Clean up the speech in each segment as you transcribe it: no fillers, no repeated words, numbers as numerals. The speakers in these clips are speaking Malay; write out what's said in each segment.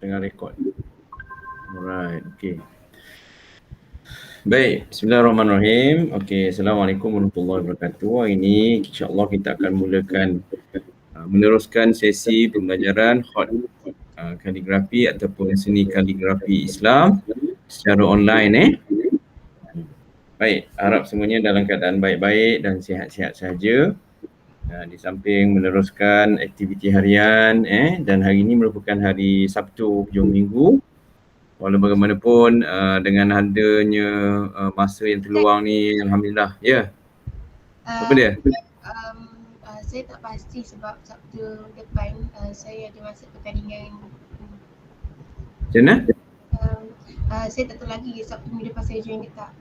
tengah rekod. Alright, okay. Baik, bismillahirrahmanirrahim. Okey, Assalamualaikum warahmatullahi wabarakatuh. Hari ini insya-Allah kita akan mulakan meneruskan sesi pembelajaran kaligrafi ataupun seni kaligrafi Islam secara online. Baik, harap semuanya dalam keadaan baik-baik dan sihat-sihat saja. Di samping meneruskan aktiviti harian dan hari ini merupakan hari Sabtu hujung minggu. Walau bagaimanapun dengan adanya masa yang terluang ni, alhamdulillah. Ya. Apa dia? Saya tak pasti sebab Sabtu depan saya ada masa pertandingan. Macam mana? Saya tak tahu lagi Sabtu minggu depan saya join ke tak.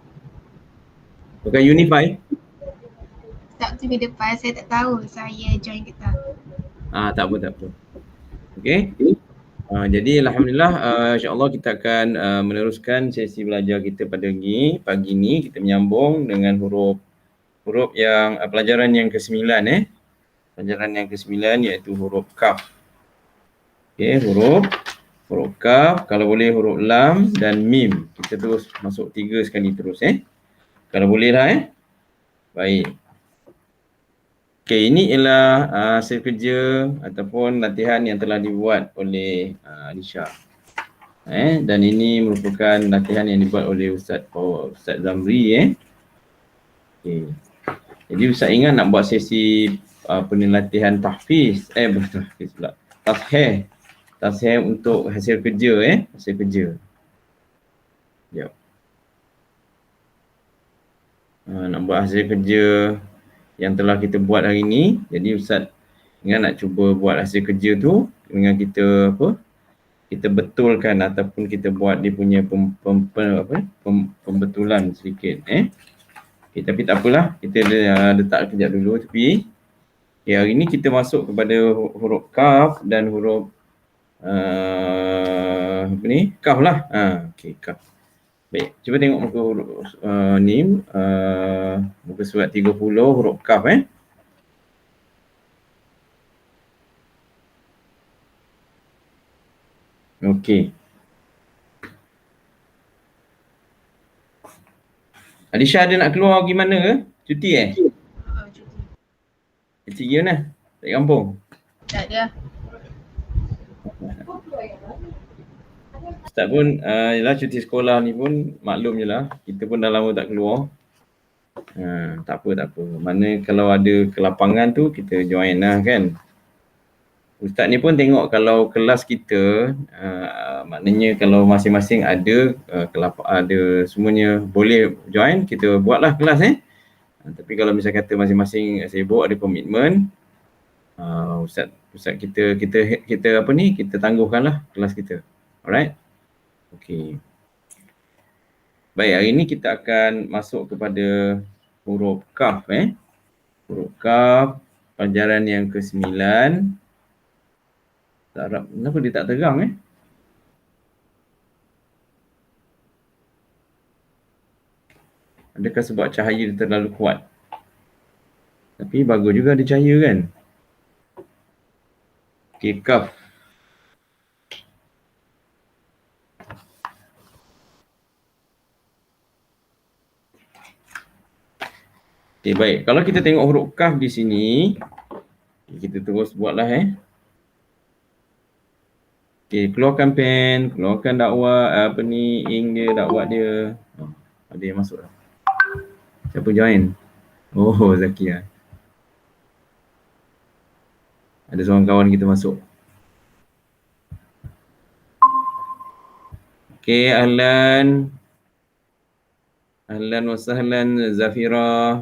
Bukan Unify? Sabtu minggu depan saya tak tahu saya join ke tak. Tak apa. Okey. Jadi alhamdulillah insya-Allah kita akan meneruskan sesi belajar kita pada pagi ni kita menyambung dengan huruf yang pelajaran yang ke-9 Pelajaran yang ke-9 iaitu huruf kaf. Okey, huruf kaf, kalau boleh huruf lam dan mim. Kita terus masuk 3 sekali terus Kalau boleh lah Baik. Okey, ini ialah hasil kerja ataupun latihan yang telah dibuat oleh Alisha. Dan ini merupakan latihan yang dibuat oleh Ustaz Zamri. Okey. Jadi Ustaz ingat nak buat sesi latihan tahfiz, bukan tahfiz pula. Tasheh untuk hasil kerja hasil kerja. Jap. Nak buat hasil kerja yang telah kita buat hari ini. Jadi Ustaz ingat nak cuba buat hasil kerja tu dengan kita kita betulkan ataupun kita buat dia punya pembetulan sedikit Okay, tapi tak apalah, kita letak kejap dulu. Tapi hari ini kita masuk kepada huruf kaf dan huruf kaf lah. Okey, kaf. Baik, cuba tengok muka huruf ni, muka surat 30 huruf kaf Okey. Alisha ada nak keluar pergi mana ke? Cuti Cuti. Cuti ke mana? Tak kampung? Tak ada. Ustaz pun yelah cuti sekolah ni pun maklum je lah. Kita pun dah lama tak keluar. Tak apa. Mana kalau ada kelapangan tu kita join lah kan. Ustaz ni pun tengok kalau kelas kita maknanya kalau masing-masing ada ada semuanya boleh join, kita buatlah kelas tapi kalau misalnya kata masing-masing sibuk ada komitmen, Ustaz kita kita tangguhkanlah kelas kita. Alright. Okey. Baik, hari ini kita akan masuk kepada huruf kaf Huruf kaf, pelajaran yang ke-9. Tak harap, kenapa dia tak terang Adakah sebab cahaya dia terlalu kuat? Tapi bagus juga ada cahaya kan? Okey, kaf. Okey, baik. Kalau kita tengok huruf kaf di sini, kita terus buatlah Okey, keluarkan pen, keluarkan dakwah ink dia, dakwah dia. Ada yang masuk dah. Siapa join? Oh, Zakia. Ada seorang kawan kita masuk. Okey, ahlan wa sahlan Zafira.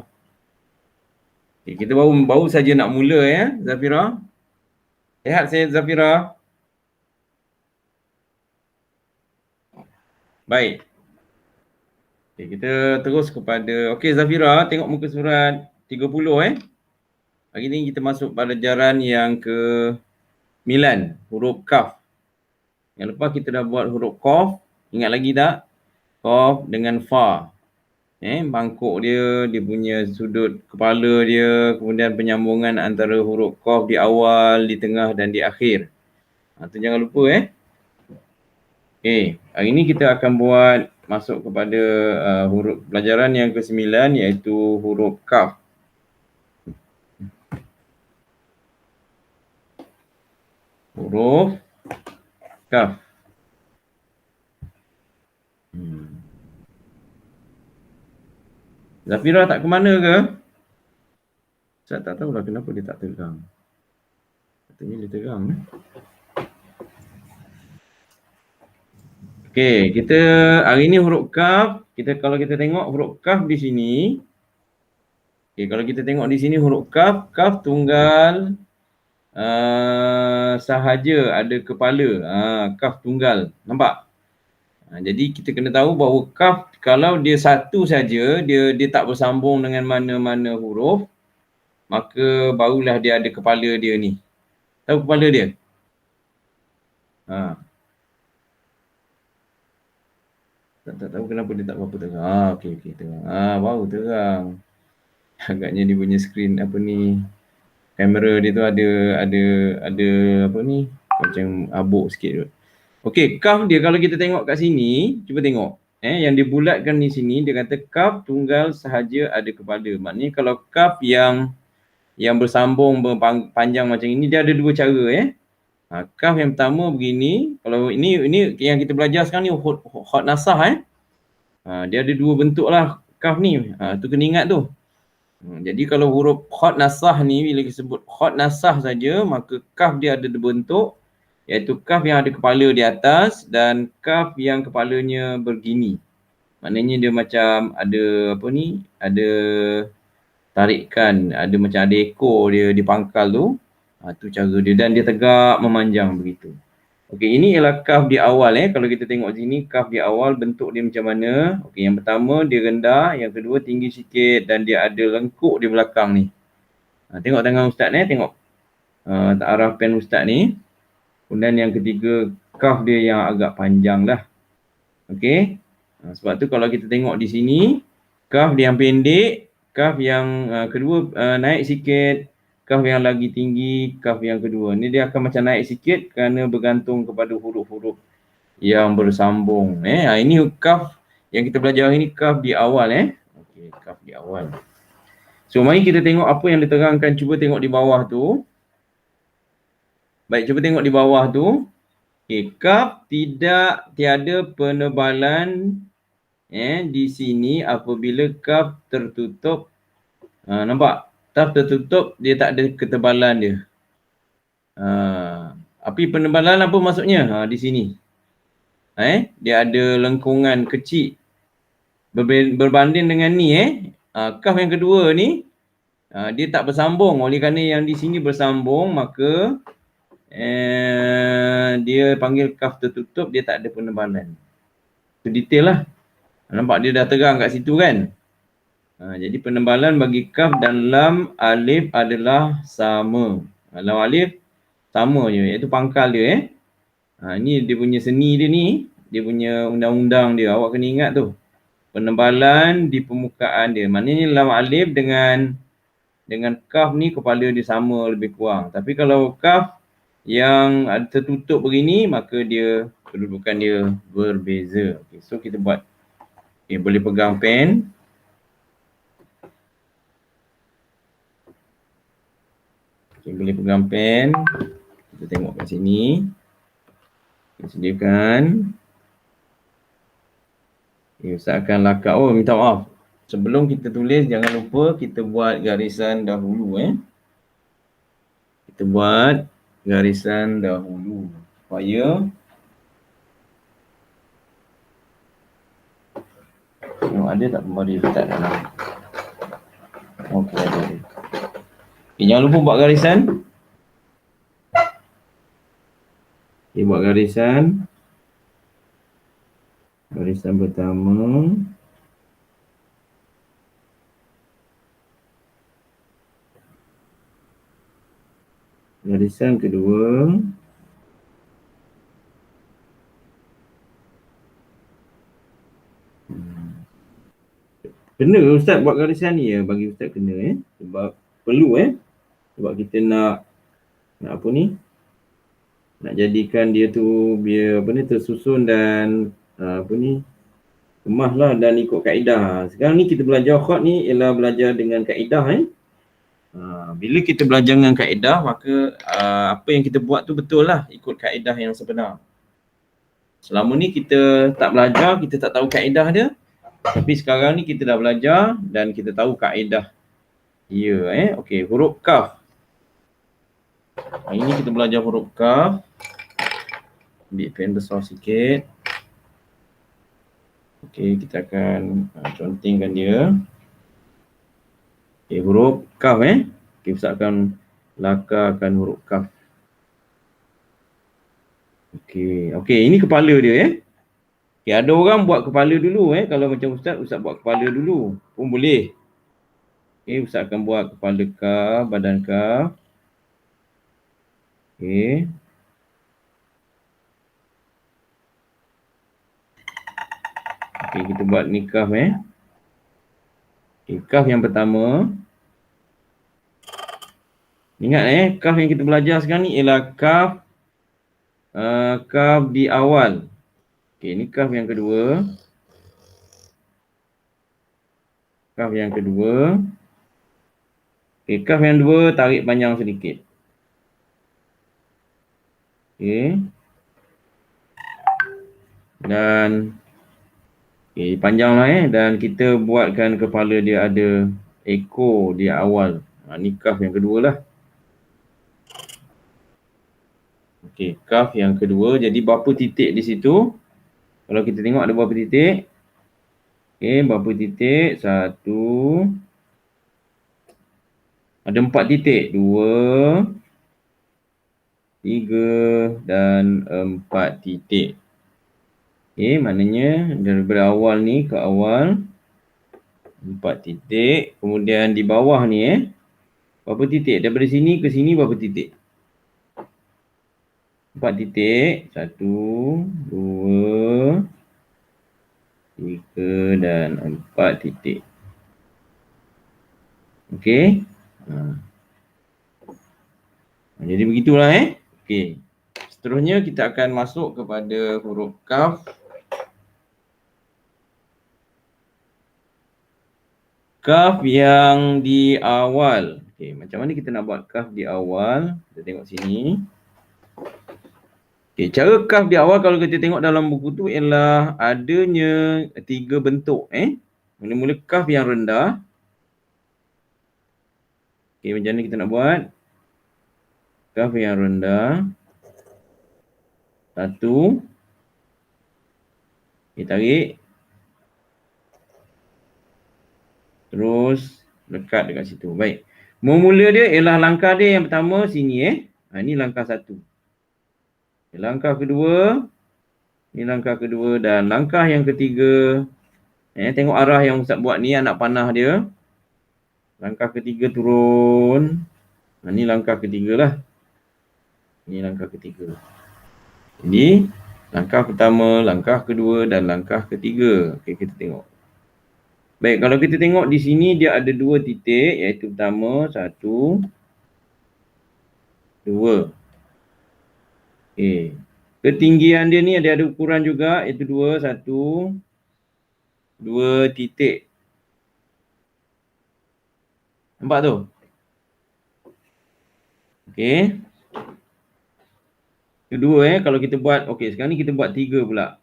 Okay, kita baru saja nak mula Zafira. Sihat saya Zafira. Baik. Okay, kita terus kepada Zafira, tengok muka surat 30 Hari ni kita masuk pelajaran yang ke-9, huruf kaf. Yang lepas kita dah buat huruf qaf, ingat lagi tak? Qaf dengan fa. Bangkok dia punya sudut kepala dia, kemudian penyambungan antara huruf qaf di awal, di tengah dan di akhir. Tu jangan lupa Okey, hari ini kita akan buat masuk kepada huruf pelajaran yang ke-9 iaitu huruf kaf. Huruf kaf. Zafira tak ke mana ke? Saya tak tahulah kenapa dia tak tegang. Katanya dia tegang. Okey, kita hari ini huruf kaf, kalau kita tengok huruf kaf di sini. Okey, kalau kita tengok di sini huruf kaf, kaf tunggal sahaja ada kepala. Kaf tunggal. Nampak? Jadi kita kena tahu bahawa kaf kalau dia satu saja, dia tak bersambung dengan mana-mana huruf, maka barulah dia ada kepala dia ni. Tahu kepala dia? Tak tahu kenapa dia tak berapa terang. Okey terang. Baru terang. Agaknya dia punya skrin apa ni, kamera dia tu ada apa ni, macam abuk sikit tu. Okey, kaf dia kalau kita tengok kat sini, cuba tengok. Yang dibulatkan di sini dia kata kaf tunggal sahaja ada kepala. Maknanya kalau kaf yang bersambung berpanjang macam ini, dia ada dua cara Kaf yang pertama begini, kalau ini yang kita belajar sekarang ni hot nasah dia ada dua bentuk lah kaf ni. Tu kena ingat tu. Jadi kalau huruf hot nasah ni, bila kita sebut hot nasah saja, maka kaf dia ada dua bentuk, iaitu kaf yang ada kepala di atas dan kaf yang kepalanya begini. Maknanya dia macam ada apa ni, ada tarikan, ada macam ada ekor dia di pangkal tu. Tu cara dia dan dia tegak memanjang begitu. Okey, ini ialah kaf di awal kalau kita tengok sini kaf di awal bentuk dia macam mana. Okey, yang pertama dia rendah, yang kedua tinggi sikit dan dia ada lengkuk di belakang ni. Tengok tangan ustaz tengok. Arah pen ustaz ni. Kemudian yang ketiga kaf dia yang agak panjang lah. Okey. Sebab tu kalau kita tengok di sini kaf dia yang pendek, kaf yang kedua naik sikit, kaf yang lagi tinggi, kaf yang kedua. Ni dia akan macam naik sikit kerana bergantung kepada huruf-huruf yang bersambung. Ini kaf yang kita belajar ini kaf di awal Okey, kaf di awal. So mari kita tengok apa yang diterangkan. Cuba tengok di bawah tu. Baik, cuba tengok di bawah tu. Okey, kaf tiada penebalan di sini apabila kaf tertutup. Nampak? Kaf tertutup, dia tak ada ketebalan dia. Api penebalan apa maksudnya? Di sini. Dia ada lengkungan kecil. Berbanding dengan ni kaf yang kedua ni dia tak bersambung. Oleh kerana yang di sini bersambung, maka dia panggil kaf tertutup, dia tak ada penebalan. Itu detail lah. Nampak dia dah terang kat situ kan? Jadi penebalan bagi kaf dan lam alif adalah sama. Lam alif sama je, iaitu pangkal dia ni dia punya seni dia ni, dia punya undang-undang dia. Awak kena ingat tu. Penebalan di permukaan dia. Maknanya lam alif dengan kaf ni kepala dia sama lebih kurang. Tapi kalau kaf yang tertutup begini, maka dia kedudukan dia berbeza. Okay, so kita buat. Okay, boleh pegang pen. Okay, boleh pegang pen. Kita tengok kat sini. Kita sediakan. Okay, Ustaz akan lakak. Minta maaf. Sebelum kita tulis, jangan lupa kita buat garisan dahulu. Kita buat garisan dahulu. Supaya ada tak pembari Ustaz dalam? Okey, ada. Okay, jangan lupa buat garisan. Okay, buat garisan. Garisan pertama. Garisan kedua. Kena Ustaz buat garisan ni bagi Ustaz kena sebab perlu sebab kita nak apa ni? nak jadikan dia tu biar apa ni tersusun dan apa ni kemah lah dan ikut kaedah. Sekarang ni kita belajar khat ni ialah belajar dengan kaedah bila kita belajar dengan kaedah maka apa yang kita buat tu betul lah ikut kaedah yang sebenar. Selama ni kita tak belajar, kita tak tahu kaedah dia. Tapi sekarang ni kita dah belajar dan kita tahu kaedah dia. Okey, huruf kaf. Hari ni kita belajar huruf kaf. Ambil pen besar sikit. Okey, kita akan contengkan dia. Okey, huruf kaf Okey, Ustaz akan lakarkan huruf kaf. Okey, ini kepala dia Okey, ada orang buat kepala dulu kalau macam Ustaz buat kepala dulu pun boleh. Okey, Ustaz akan buat kepala kaf, badan kaf. Okey. Okey, kita buat ni kaf Okey, kaf yang pertama. Ingat kaf yang kita belajar sekarang ni ialah kaf kaf di awal. Okey, ni kaf yang kedua. Kaf yang kedua. Okey, kaf yang dua tarik panjang sedikit. Okey. Dan panjanglah dan kita buatkan kepala dia ada ekor di awal. Ni kaf yang kedua lah. Okey, kaf yang kedua. Jadi berapa titik di situ? Kalau kita tengok ada berapa titik? Okey, berapa titik? 1. Ada 4 titik. 2, 3 dan 4 titik. Okey, maknanya daripada awal ni ke awal 4 titik. Kemudian di bawah ni berapa titik? Daripada sini ke sini berapa titik? 4 titik. 1, 2, 3 dan 4 titik. Okey. Jadi begitulah Okey. Seterusnya kita akan masuk kepada huruf kaf. Kaf yang di awal. Okey, macam mana kita nak buat kaf di awal? Kita tengok sini. Okey, cara kaf di awal kalau kita tengok dalam buku tu ialah adanya 3 bentuk Mula-mula kaf yang rendah. Okey, macam mana kita nak buat? Kaf yang rendah. 1. Okey, tarik. Terus lekat dekat situ. Baik. Mula dia ialah langkah dia yang pertama sini ini langkah 1. Langkah kedua. Ini langkah kedua dan langkah yang ketiga. Tengok arah yang Ustaz buat ni anak panah dia. Langkah ketiga turun. Ini langkah ketiga lah. Ini langkah ketiga. Jadi langkah pertama, langkah kedua dan langkah ketiga. Okey, kita tengok. Baik, kalau kita tengok di sini dia ada 2 titik iaitu pertama 1, 2. Okey. Ketinggian dia ni ada ukuran juga iaitu 2, 1, 2 titik. Nampak tu? Okey. Kedua kalau kita buat, okey sekarang ni kita buat 3 pula.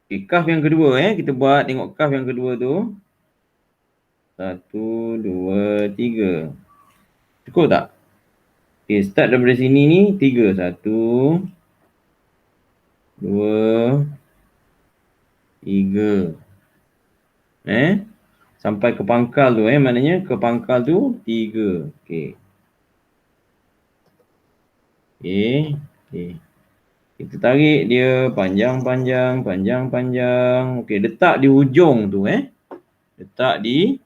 Okey, kaf yang kedua kita buat, tengok kaf yang kedua tu. 1, 2, 3. Cukup tak? Okey, start daripada sini ni 3. 1, 2, 3. Sampai ke pangkal tu maknanya ke pangkal tu 3. Okey. Okey. Kita tarik dia panjang-panjang. Okey, letak di hujung tu Letak di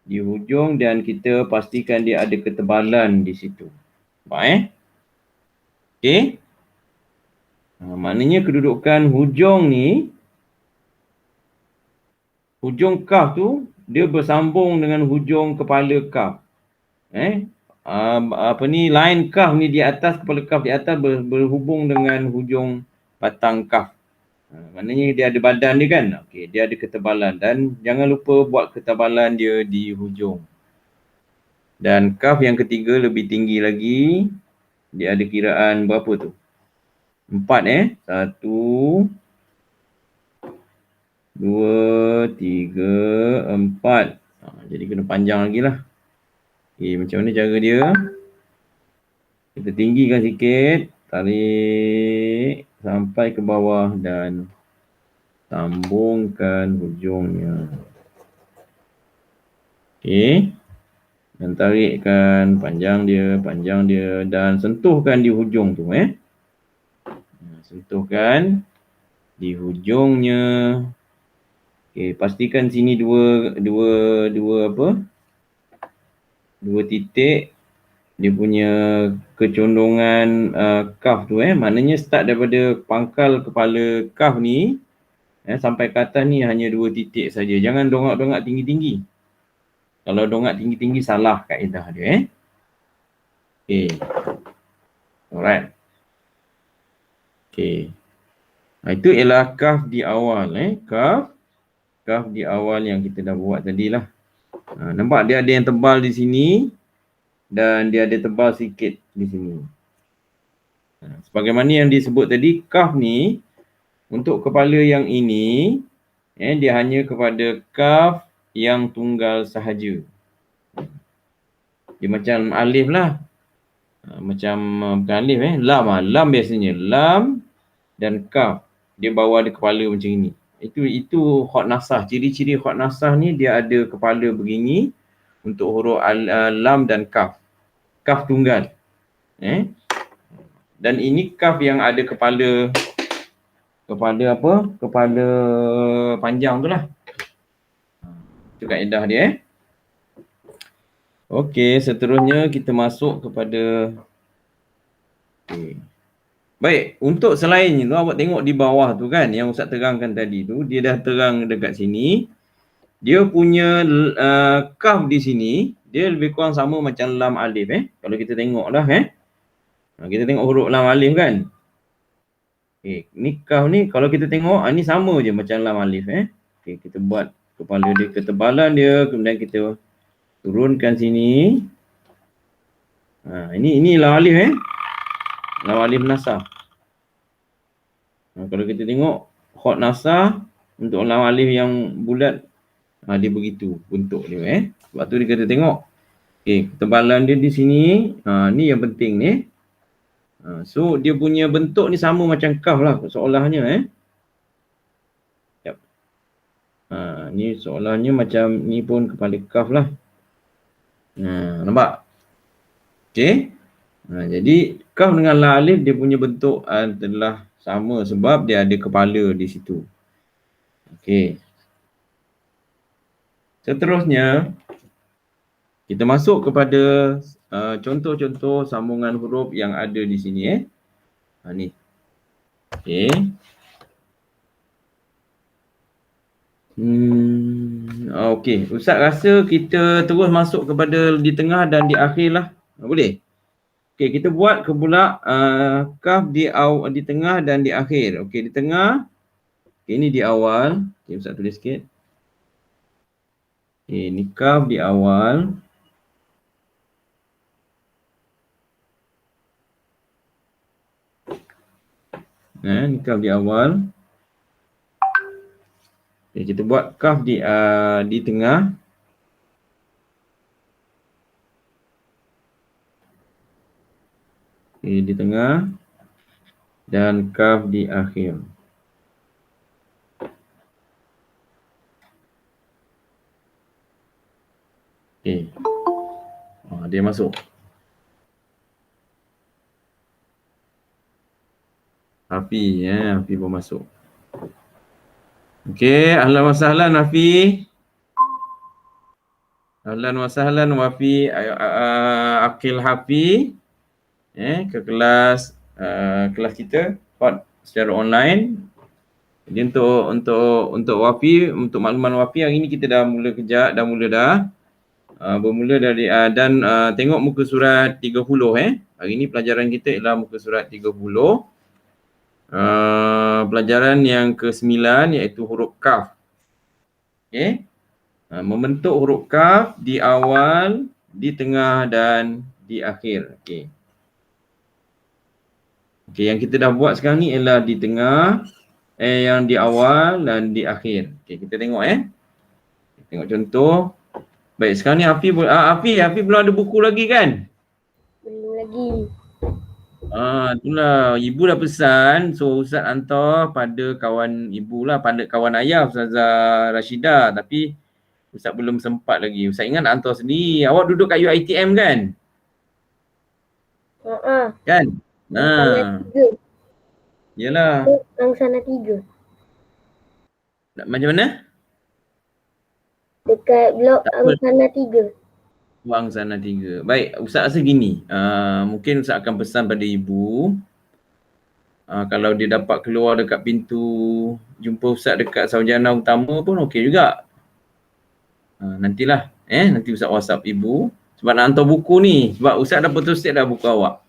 hujung dan kita pastikan dia ada ketebalan di situ. Nampak Okey. Maknanya kedudukan hujung ni, hujung kaf tu dia bersambung dengan hujung kepala kaf. line kaf ni di atas, kepala kaf di atas berhubung dengan hujung batang kaf. Maknanya dia ada badan dia kan. Okey, dia ada ketebalan dan jangan lupa buat ketebalan dia di hujung. Dan kaf yang ketiga lebih tinggi lagi. Dia ada kiraan berapa tu? 4 1 2 3 4. Jadi kena panjang lagi lah. Okey, macam mana cara dia? Kita tinggikan sikit, tarik sampai ke bawah dan sambungkan hujungnya. Okey. Dan tarikkan panjang dia dan sentuhkan di hujung tu sentuhkan di hujungnya. Okey, pastikan sini dua titik dia punya kecondongan kaf tu maknanya start daripada pangkal kepala kaf ni sampai ke atas ni hanya 2 titik saja. Jangan dongak-dongak tinggi-tinggi. Kalau dongak tinggi-tinggi salah kaedah dia Okey. Alright. Okey. Itu ialah kaf di awal kaf di awal yang kita dah buat tadilah. Nampak dia ada yang tebal di sini dan dia ada tebal sikit di sini. Sebagaimana yang disebut tadi, kaf ni untuk kepala yang ini dia hanya kepada kaf yang tunggal sahaja. Dia macam alif lah. Macam bukan alif lam biasanya. Lam dan kaf. Dia bawa ada kepala macam ini. Itu khot nasah. Ciri-ciri khot nasah ni dia ada kepala begini untuk huruf lam dan kaf. Kaf tunggal. Dan ini kaf yang ada kepala Kepala panjang tu lah. Itu kaedah dia Okey, seterusnya kita masuk kepada Baik, untuk selainnya tu awak tengok di bawah tu kan yang Ustaz terangkan tadi tu, dia dah terang dekat sini. Dia punya kaf di sini, dia lebih kurang sama macam lam alif Kalau kita tengok lah kita tengok huruf lam alif kan. Okey, ni kaf ni kalau kita tengok ni sama je macam lam alif Okey, kita buat kepala dia, ketebalan dia, kemudian kita turunkan sini. Ini lam alif lam alif nasah. Kalau kita tengok khot nasah untuk lam alif yang bulat dia begitu bentuk dia Sebab tu kita tengok ketebalan dia di sini. Ni yang penting ni. So dia punya bentuk ni sama macam kaf lah seolahnya Yep. Ni seolahnya macam ni pun kepala kaf lah. Nampak? Okey. Jadi kaf dengan lam alif dia punya bentuk adalah sama sebab dia ada kepala di situ. Okey. Seterusnya kita masuk kepada contoh-contoh sambungan huruf yang ada di sini ni. Okey. Okey, Ustaz rasa kita terus masuk kepada di tengah dan di akhir lah. Boleh? Okey, kita buat pula kaf di tengah dan di akhir. Okey, di tengah. Okey, ini di awal. Okey, Ustaz tulis sikit. Okey, ni kaf di awal. Ni kaf di awal. Okay, kita buat kaf di tengah. Okay, di tengah. Dan kaf di akhir. Okay. Dia masuk. Hafi, Hafi pun masuk. Okey, ahlan wa sahlan Hafi. Ahlan wa sahlan Wafi Akil Hafi ke kelas kita secara online. Jadi untuk Wafi, untuk makluman Wafi hari ni kita dah mula kerja, dah Bermula dari dan tengok muka surat 30 Hari ni pelajaran kita ialah muka surat 30. Pelajaran yang ke-9 iaitu huruf kaf. Okey. Membentuk huruf kaf di awal, di tengah dan di akhir. Okey. Okey, yang kita dah buat sekarang ni ialah di tengah, yang di awal dan di akhir. Okey, kita tengok Tengok contoh. Baik, sekarang ni Afi belum ada buku lagi kan? Belum lagi. Itulah. Ibu dah pesan, so Ustaz hantar pada kawan ibu lah, pada kawan ayah Ustazah Rashidah. Tapi Ustaz belum sempat lagi. Ustaz ingat nak hantar sendiri. Awak duduk kat UiTM kan? Kan? Angsana 3. Yalah. Angsana 3. Macam mana? Dekat blok Angsana 3. Wang sana 3. Baik, Ustaz rasa gini. Mungkin Ustaz akan pesan pada ibu. Kalau dia dapat keluar dekat pintu jumpa Ustaz dekat sarjana utama pun okey juga. Nantilah. Nanti Ustaz WhatsApp ibu. Sebab nak hantar buku ni. Sebab Ustaz dah photostat dah buku awak.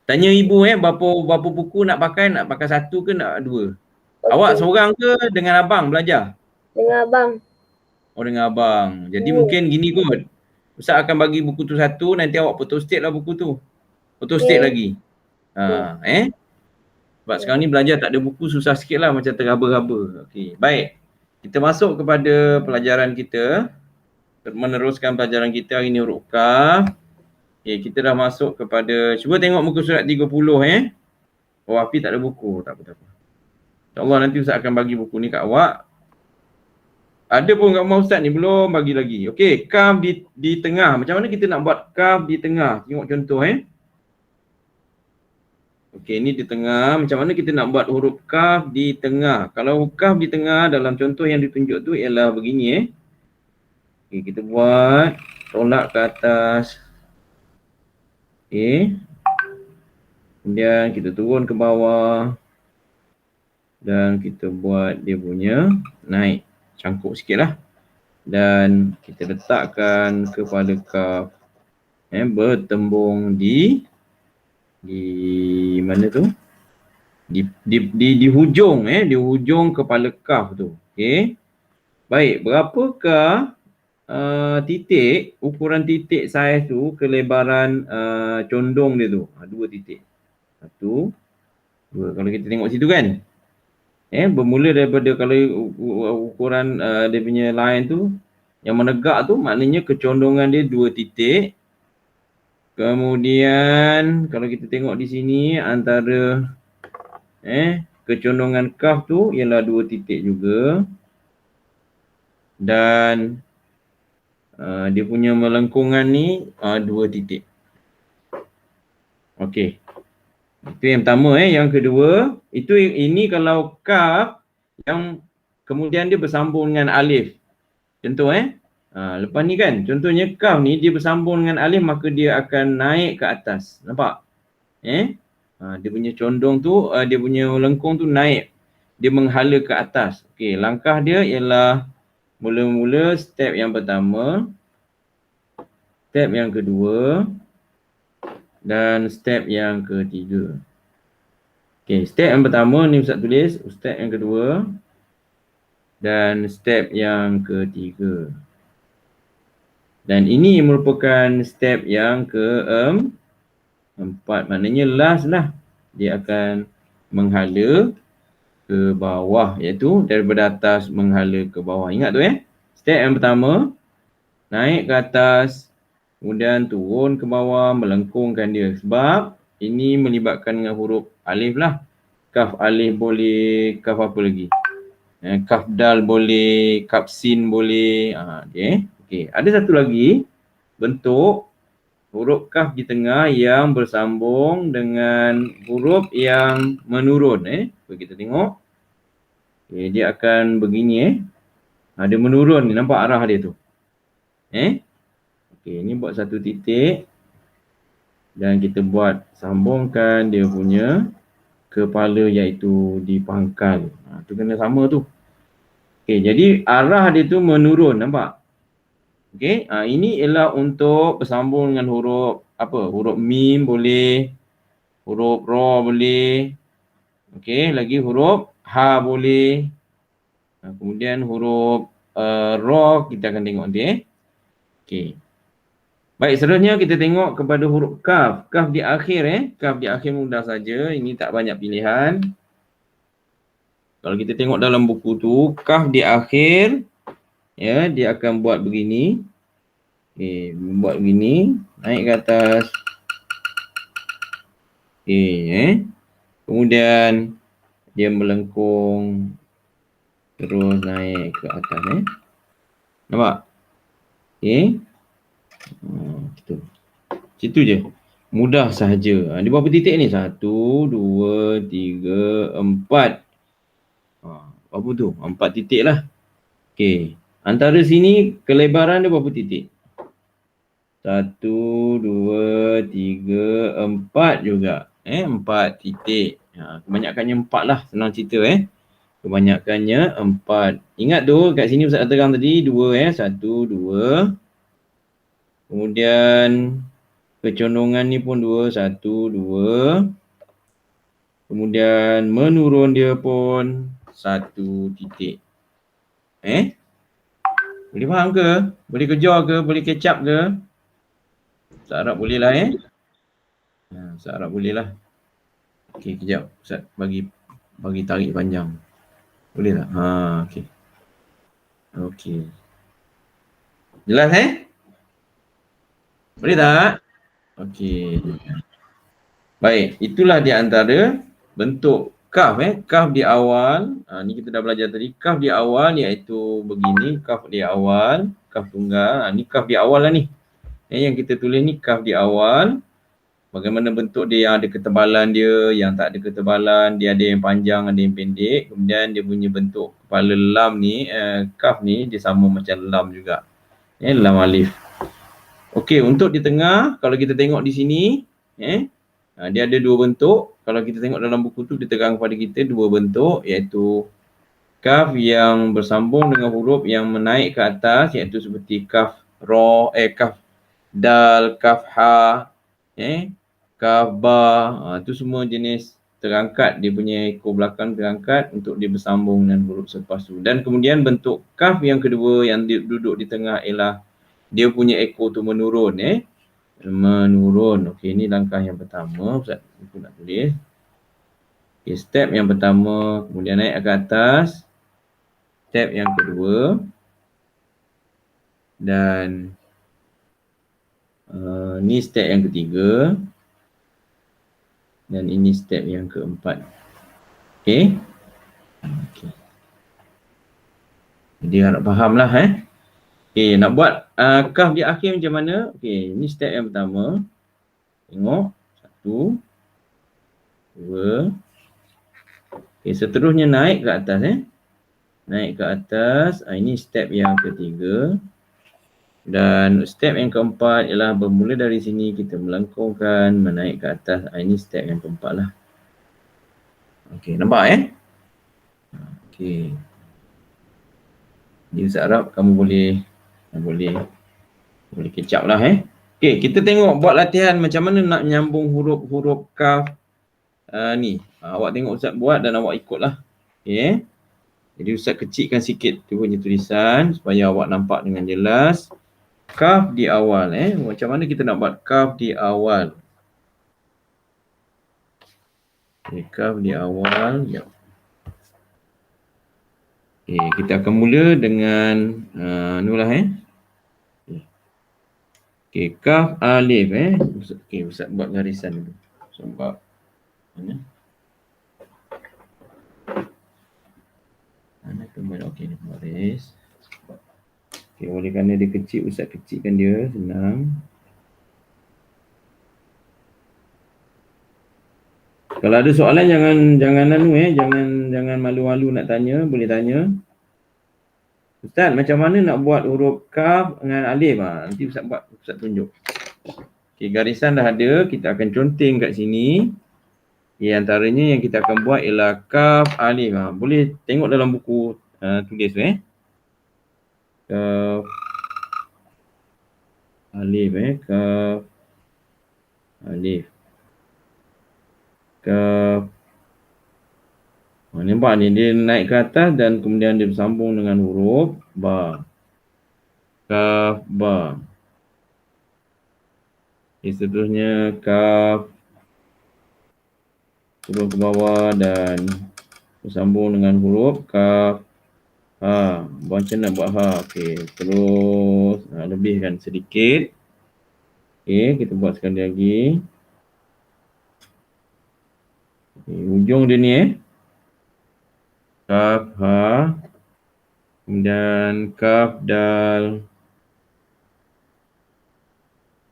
Tanya ibu berapa buku nak pakai. Nak pakai 1 ke nak 2? Okay. Awak seorang ke dengan abang belajar? Dengan abang. Oh, dengan abang. Jadi mungkin gini kot. Ustaz akan bagi buku tu 1, nanti awak photostat lah buku tu. Photostat lagi. Sebab sekarang ni belajar tak ada buku, susah sikit lah, macam teraba-raba. Okey, baik. Kita masuk kepada pelajaran kita. Meneruskan pelajaran kita hari ni huruf kaf. Okey, kita dah masuk kepada, cuba tengok muka surat 30 Oh, Afi tak ada buku. Tak apa. InsyaAllah nanti Ustaz akan bagi buku ni kat awak. Ada pun kat rumah Ustaz ni, belum bagi lagi. Okey, kaf di tengah. Macam mana kita nak buat kaf di tengah? Tengok contoh Okey, ni di tengah. Macam mana kita nak buat huruf kaf di tengah? Kalau kaf di tengah dalam contoh yang ditunjuk tu ialah begini Okey, kita buat tolak ke atas. Okey. Kemudian kita turun ke bawah. Dan kita buat dia punya naik. Cangkuk sikit lah. Dan kita letakkan kepala kaf bertembung di mana tu? Di hujung di hujung kepala kaf tu. Okey. Baik, berapakah titik, ukuran titik saiz tu, kelebaran condong dia tu? 2 titik. 1, 2. Kalau kita tengok situ kan? Bermula daripada kalau ukuran dia punya line tu yang menegak tu, maknanya kecondongan dia 2 titik. Kemudian kalau kita tengok di sini antara kecondongan kaf tu ialah 2 titik juga. Dan dia punya melengkungan ni 2 titik. Okey. Itu yang pertama Yang kedua, ini kalau kaf yang kemudian dia bersambung dengan alif. Contoh lepas ni kan, contohnya kaf ni dia bersambung dengan alif, maka dia akan naik ke atas. Nampak? Dia punya condong tu, dia punya lengkung tu naik. Dia menghala ke atas. Okey, langkah dia ialah mula-mula step yang pertama, step yang kedua dan step yang ketiga. Okey, step yang pertama ni Ustaz tulis, step yang kedua dan step yang ketiga. Dan ini merupakan step yang keempat, maknanya last lah. Dia akan menghala ke bawah, iaitu daripada atas menghala ke bawah. Ingat tu step yang pertama, naik ke atas, kemudian turun ke bawah, melengkungkan dia. Sebab ini melibatkan dengan huruf alif lah. Kaf alif boleh, kaf apa lagi? Kaf dal boleh, kaf sin boleh. Okey, ada satu lagi bentuk huruf kaf di tengah yang bersambung dengan huruf yang menurun. Kita tengok. Okay, dia akan begini Dia menurun ni, nampak arah dia tu. Okey, ni buat satu titik. Dan kita buat sambungkan dia punya kepala, iaitu di pangkal. Tu kena sama tu. Okey, jadi arah dia tu menurun, nampak? Okey, ini ialah untuk bersambung dengan huruf apa? Huruf mim boleh, huruf ra boleh. Okey, lagi huruf ha boleh. Kemudian huruf ra kita akan tengok nanti Okey. Baik, seterusnya kita tengok kepada huruf kaf. Kaf di akhir Kaf di akhir mudah saja. Ini tak banyak pilihan. Kalau kita tengok dalam buku tu, kaf di akhir ya, dia akan buat begini. Okey, buat begini, naik ke atas. Okey, kemudian dia melengkung terus naik ke atas Nampak? Okey. Gitu. Situ je. Mudah sahaja. Dia berapa titik ni? 1, 2, 3, 4. Apa tu? 4 titik lah. Okey. Antara sini kelebaran dia berapa titik? 1, 2, 3, 4 juga. 4 titik. Kebanyakannya 4 lah. Senang cerita Kebanyakannya 4. Ingat tu kat sini Ustaz terang tadi 2 1, 2. Kemudian kecondongan ni pun 2, 1, 2. Kemudian menurun dia pun 1 titik. Boleh faham ke? Boleh kejar ke? Boleh catch up ke? Ustaz harap boleh lah Ustaz harap boleh lah. Okey, kejap. Ustaz bagi tarik panjang. Boleh tak? Okey. Okey. Jelas Boleh tak? Okey. Baik, itulah di antara bentuk kaf Kaf di awal. Ni kita dah belajar tadi. Kaf di awal iaitu begini, kaf di awal, kaf tunggal. Ni kaf di awal lah ni. Yang kita tulis ni kaf di awal. Bagaimana bentuk dia, yang ada ketebalan dia, yang tak ada ketebalan, dia ada yang panjang, ada yang pendek. Kemudian dia punya bentuk kepala lam ni, kaf ni dia sama macam lam juga. Lam alif. Okey, untuk di tengah, kalau kita tengok di sini, dia ada 2 bentuk. Kalau kita tengok dalam buku tu, dia terang kepada kita 2 bentuk, iaitu kaf yang bersambung dengan huruf yang menaik ke atas, iaitu seperti kaf ra, kaf dal, kaf ha, kaf ba. Itu semua jenis terangkat, dia punya ekor belakang terangkat untuk dia bersambung dengan huruf selepas tu. Dan kemudian bentuk kaf yang kedua yang duduk di tengah ialah dia punya ekor tu menurun menurun. Okey, ini langkah yang pertama. Ustaz nak tulis. Okey, step yang pertama, kemudian naik ke atas. Step yang kedua. Dan ni step yang ketiga. Dan ini step yang keempat. Okey. Okey. Jadi harap faham lah Okey, nak buat kaf di akhir macam mana? Okey, ini step yang pertama. Tengok. 1, 2. Okey, seterusnya naik ke atas Naik ke atas. Ini step yang ketiga. Dan step yang keempat ialah bermula dari sini kita melengkungkan, menaik ke atas. Ini step yang keempat lah. Okey, nampak Okey. Jadi Ustaz harap kamu boleh catch up lah Okey, kita tengok buat latihan macam mana nak menyambung huruf-huruf kaf ni. Awak tengok Ustaz buat dan awak ikutlah. Okey. Jadi Ustaz kecilkan sikit tu punya tulisan supaya awak nampak dengan jelas. Kaf di awal Macam mana kita nak buat kaf di awal? Okey, kaf di awal. Ya. Okey, kita akan mula dengan inilah Okey, kaf alif Okey, Ustaz buat garisan dulu. Sebab mana kembali okey ni baris. Okey, oleh kerana dia kecil, Ustaz kecilkan dia, senang. Kalau ada soalan jangan malu-malu nak tanya, boleh tanya. Ustaz, macam mana nak buat huruf kaf dengan alif? Nanti Ustaz tunjuk. Okey, garisan dah ada, kita akan conteng kat sini. Antaranya yang kita akan buat ialah kaf alif. Boleh tengok dalam buku tulis Kaf Alif kaf, alif, kaf. Nampak ni dia naik ke atas dan kemudian dia bersambung dengan huruf ba. Kaf ba. Seterusnya kaf turun ke bawah dan bersambung dengan huruf kaf ha. Macam nak buat ha. Okey, terus lebihkan sedikit. Okey, kita buat sekali lagi. Okay, hujung dia ni kaf ha, kemudian kaf dal.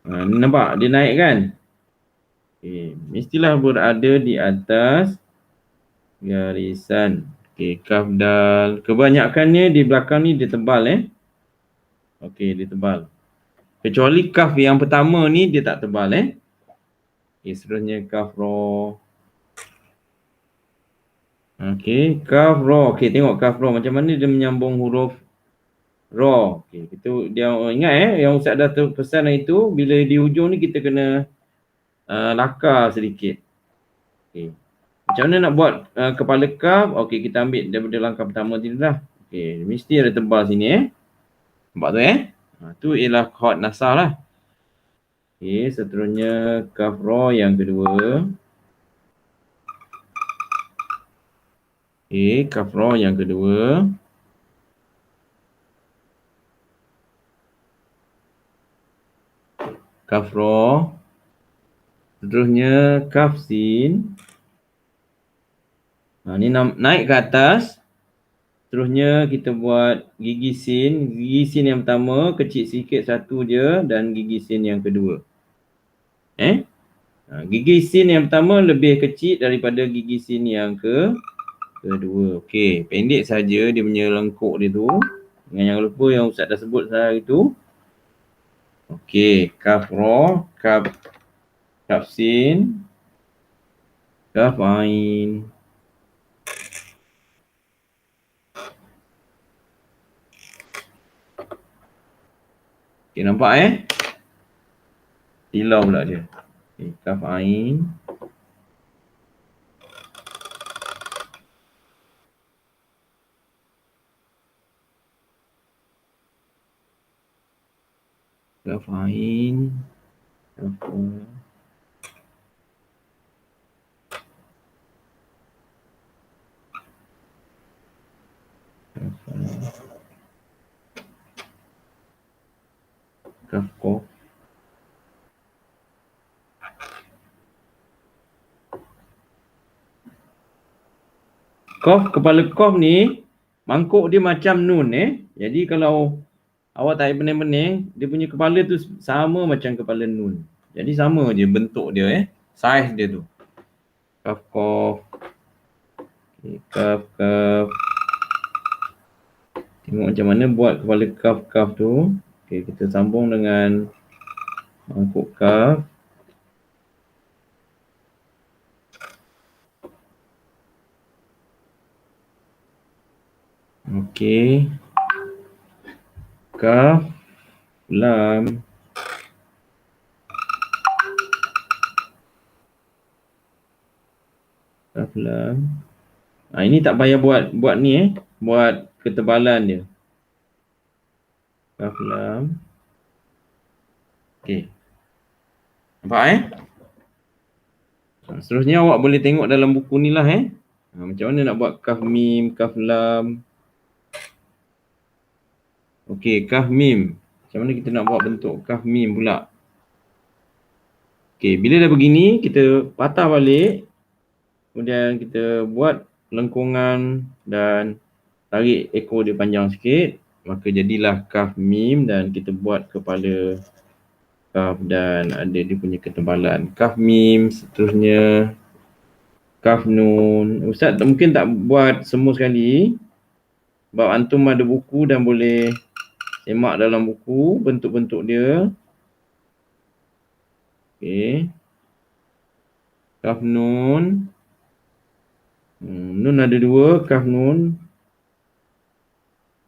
Ni nampak dia naik kan? Okay, mestilah berada di atas garisan. Okay, kaf dal. Kebanyakannya di belakang ni dia tebal Okay, dia tebal. Kecuali kaf yang pertama ni dia tak tebal Okay, seterusnya kaf ro. Okay, kaf ro. Okay, tengok kaf ro macam mana dia menyambung huruf ro. Okay, kita dia ingat yang Ustaz dah pesan itu bila di hujung ni kita kena lakar sedikit. Okay. Macam mana nak buat kepala kaf? Okay, kita ambil daripada langkah pertama tadi dah. Okay, mesti ada tebal sini Nampak tu tu ialah khot nasah lah. Okay, seterusnya kaf ro yang kedua. Okay, kaf ro yang kedua. Kaf ro. Seterusnya kaf sin. Ni naik ke atas. Seterusnya kita buat gigi sin. Gigi sin yang pertama kecil sikit satu je dan gigi sin yang kedua. Gigi sin yang pertama lebih kecil daripada gigi sin yang kedua. Okey, pendek saja dia punya lengkuk dia tu. Jangan lupa yang Ustaz dah sebut hari tu. Okey, kaf ro, kaf sin, kaf ain. Okay, nampak Tilau pula dia. Okay, kaf ain. Kaf ain. Kaf kof. Kof, kepala kof ni mangkuk dia macam nun Jadi kalau awak tak pening-pening, dia punya kepala tu sama macam kepala nun. Jadi sama je bentuk dia Saiz dia tu. Kaf kof. Okay, kaf kaf. Tengok macam mana buat kepala kaf tu. Okay, kita sambung dengan mangkuk kaf. Okey. Kaf lam. Kaf lam. Ini tak payah buat ni buat ketebalan dia. Kaf lam. Okey. Nampak Seterusnya awak boleh tengok dalam buku ni lah macam mana nak buat kaf mim, kaf lam. Okey, kaf mim. Macam mana kita nak buat bentuk kaf mim pula? Okey, bila dah begini, kita patah balik. Kemudian kita buat lengkungan dan tarik ekor dia panjang sikit. Maka jadilah kaf mim dan kita buat kepala kaf dan ada dia punya ketebalan. Kaf mim, seterusnya kaf nun. Ustaz mungkin tak buat semua sekali. Sebab antum ada buku dan boleh semak dalam buku bentuk-bentuk dia. Okey. Kaf nun. Nun ada dua, kaf nun.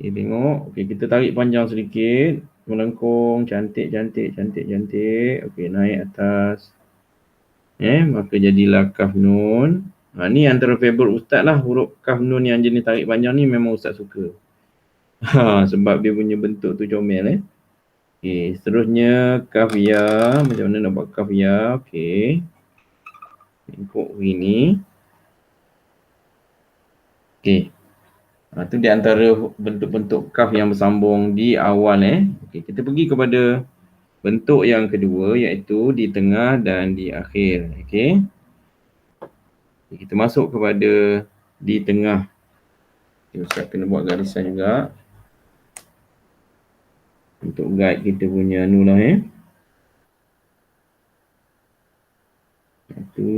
Okey, tengok. Okey, kita tarik panjang sedikit. melengkung, cantik. Okey, naik atas. Maka jadilah kaf nun. Ni antara favourite ustaz lah, huruf kaf nun yang jenis tarik panjang ni memang ustaz suka. Sebab dia punya bentuk tu comel. Okey, seterusnya kaf ya. Macam mana nak buat kaf ya? Okey. Ikut begini. Okey. Tu di antara bentuk-bentuk kaf yang bersambung di awal. Okey, kita pergi kepada bentuk yang kedua, iaitu di tengah dan di akhir. Okey. Kita masuk kepada di tengah. Okay, Ustaz kena buat garisan juga untuk guide kita punya anu lah. Satu.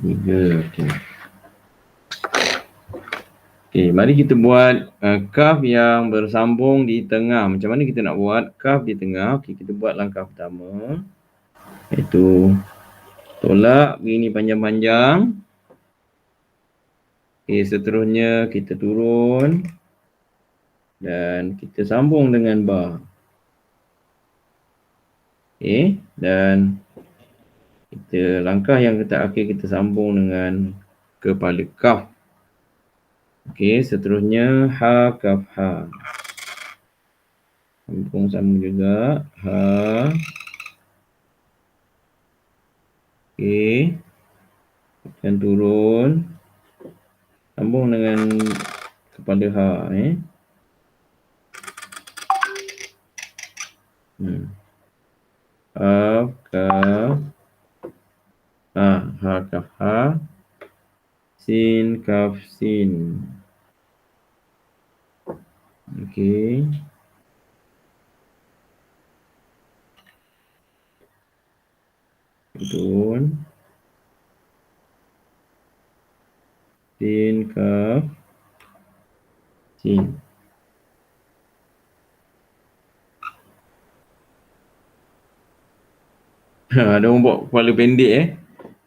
Tiga. Okey, mari kita buat kaf yang bersambung di tengah. Macam mana kita nak buat kaf di tengah? Okey, kita buat langkah pertama. Iaitu tolak begini panjang-panjang. Okey, seterusnya kita turun dan kita sambung dengan ba. Okey, dan kita langkah yang akhir kita sambung dengan kepala kaf. Okey, seterusnya ha, kaf, ha. Sambung sama juga. Ha. Okey. Dan turun. Sambung dengan kepala ha. Kaf, kaf. Ha, kaf, ha. Sin, kaf, sin. Okey. Turun. Sin, kaf, sin. Ada orang buat kepala pendek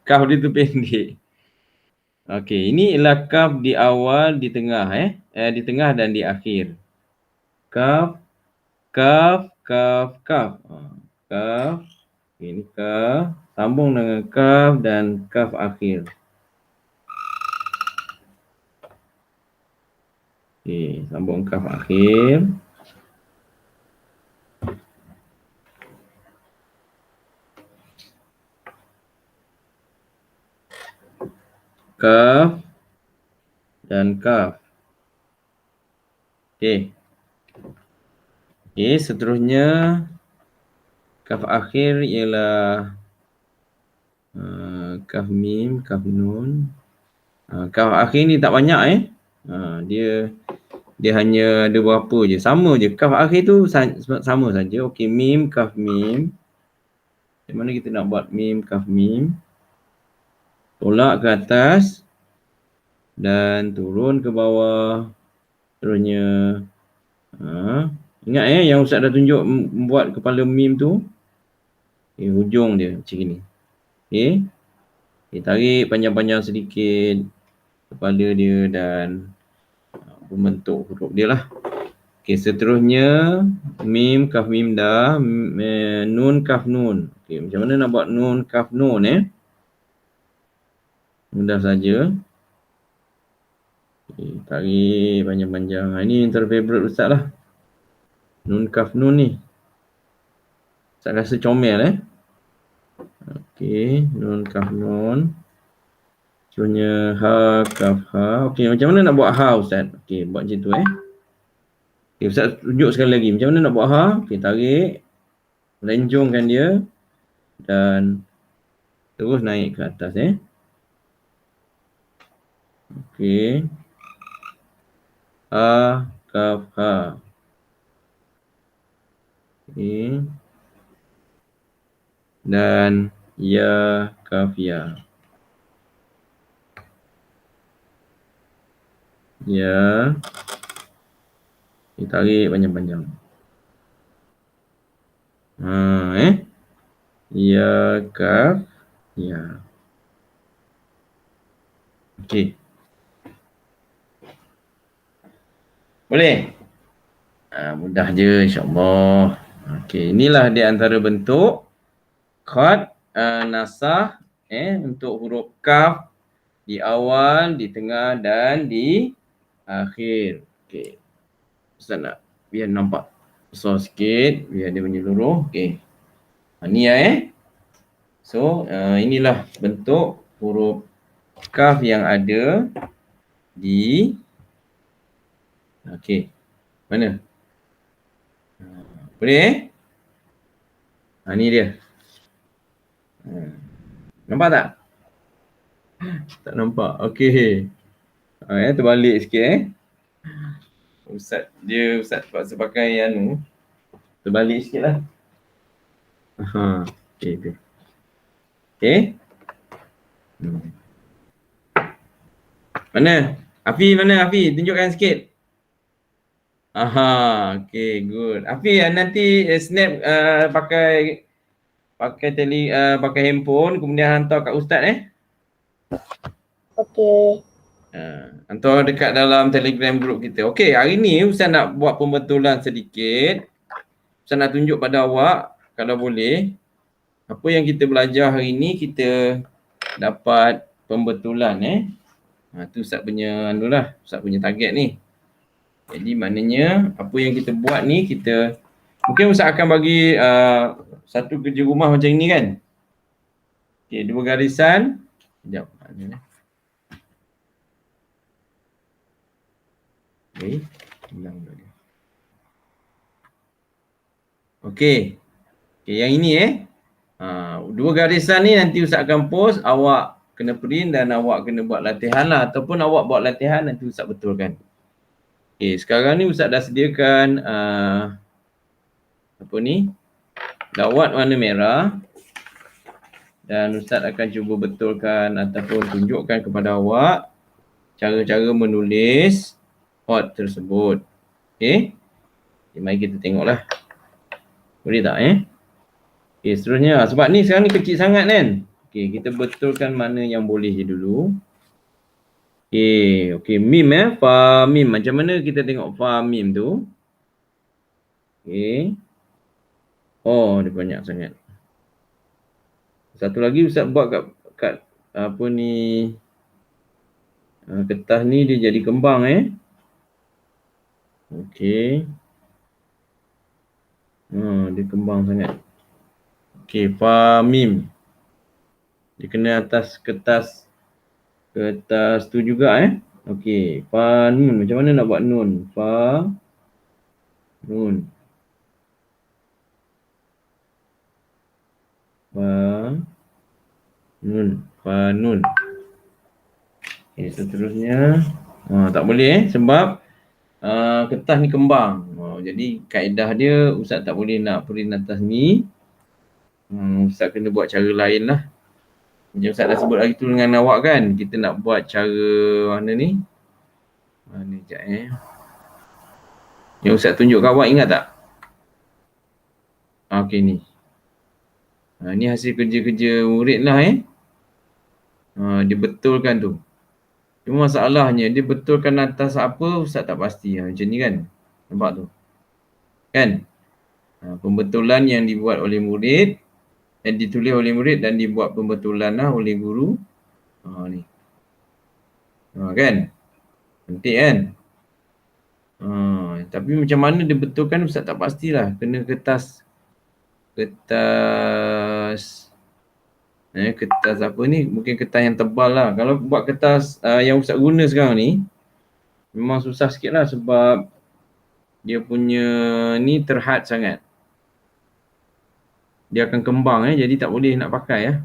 Kaf dia tu pendek. Okey, ini ialah kaf di awal, di tengah di tengah dan di akhir. Kaf, kaf, kaf, kaf. Kaf. Ini kaf, sambung dengan kaf dan kaf akhir. Okey, sambung kaf akhir. Kaf dan kaf. Okey. Okey, seterusnya kaf akhir ialah kaf mim, kaf nun. Kaf akhir ni tak banyak dia hanya ada berapa je. Sama je. Kaf akhir tu sama saja. Okey, mim, kaf mim. Macam mana kita nak buat mim, kaf mim? Tolak ke atas dan turun ke bawah. Seterusnya ingat yang Ustaz dah tunjuk membuat kepala mim tu. Hujung dia macam ni. Okey, tarik panjang-panjang sedikit kepala dia dan membentuk huruf dia lah. Okey, seterusnya mim, kaf mim dah, nun, kaf nun. Okey, macam mana nak buat nun, kaf nun mudah saja. Okay, tarik panjang-panjang. Ini antara favourite Ustaz lah. Nun, kaf nun ni. Ustaz rasa comel Okey, nun, kaf nun. Contohnya ha, kaf, ha. Okey, macam mana nak buat ha Ustaz? Okey, buat macam tu Okey, Ustaz tunjuk sekali lagi. Macam mana nak buat ha? Okey, tarik. Lenjongkan dia. Dan terus naik ke atas Okey. Ha, kaf, ha. Okey. Dan ya, kaf, ya. Ya. Kita tarik panjang-panjang. Ya, kaf, ya. Okey. Boleh? Mudah je insyaAllah. Okey, inilah di antara bentuk khat nasah untuk huruf kaf di awal, di tengah dan di akhir. Okey. Ustaz nak biar nampak besar sikit, biar dia menyeluruh. Okey. Ni So, inilah bentuk huruf kaf yang ada di okey. Mana? Boleh? Ni dia. Nampak tak? Tak nampak. Okey. Terbalik sikit Ustaz terpaksa pakai terbalik sikit lah. Okey. Okey. Mana? Afi? Tunjukkan sikit. Okey, good. Afi nanti snap pakai handphone kemudian hantar kat Ustaz Okey. Hantar dekat dalam Telegram group kita. Okey, hari ni Ustaz nak buat pembetulan sedikit. Ustaz nak tunjuk pada awak kalau boleh. Apa yang kita belajar hari ni kita dapat pembetulan tu Ustaz punya Ustaz punya target ni. Jadi maknanya apa yang kita buat ni kita mungkin Ustaz akan bagi satu kerja rumah macam ni kan. Okey, 2 garisan. Sekejap. Okey, hilang dah dia. Okey, yang ini 2 garisan ni nanti Ustaz akan post, awak kena print dan awak kena buat latihan lah ataupun awak buat latihan nanti Ustaz betulkan. Okey, sekarang ni Ustaz dah sediakan lawat warna merah dan Ustaz akan cuba betulkan ataupun tunjukkan kepada awak cara-cara menulis hot tersebut. Okey. Mari kita tengoklah. Boleh tak Okey, seterusnya sebab ni sekarang ni kecil sangat kan. Okey, kita betulkan mana yang boleh je dulu. Okey, mim fa mim. Macam mana kita tengok fa mim tu? Okey. Oh, dia banyak sangat. Satu lagi Ustaz buat kat kertas ni dia jadi kembang Okey. Dia kembang sangat. Okey, fa mim. Dia kena atas kertas tu juga Okey, fa nun. Macam mana nak buat nun? Fa nun. Fa nun. Okey, seterusnya tak boleh sebab kertas ni kembang. Jadi kaedah dia Ustaz tak boleh nak print atas ni. Ustaz kena buat cara lain lah. Macam Ustaz dah sebut lagi tu dengan awak kan. Kita nak buat cara mana ni. Mana sekejap yang Ustaz tunjuk kat awak, ingat tak? Okey ni. Ni hasil kerja-kerja murid lah dia betulkan tu. Cuma masalahnya dia betulkan atas apa Ustaz tak pasti. Macam ni kan. Nampak tu. Kan? Pembetulan yang dibuat oleh murid, yang ditulis oleh murid dan dibuat pembetulan oleh guru. Ni. Kan? Penting kan? Tapi macam mana dia betulkan Ustaz tak pastilah. Kena kertas apa ni, mungkin kertas yang tebal lah. Kalau buat kertas yang Ustaz guna sekarang ni memang susah sikit lah sebab dia punya ni terhad sangat. Dia akan kembang jadi tak boleh nak pakai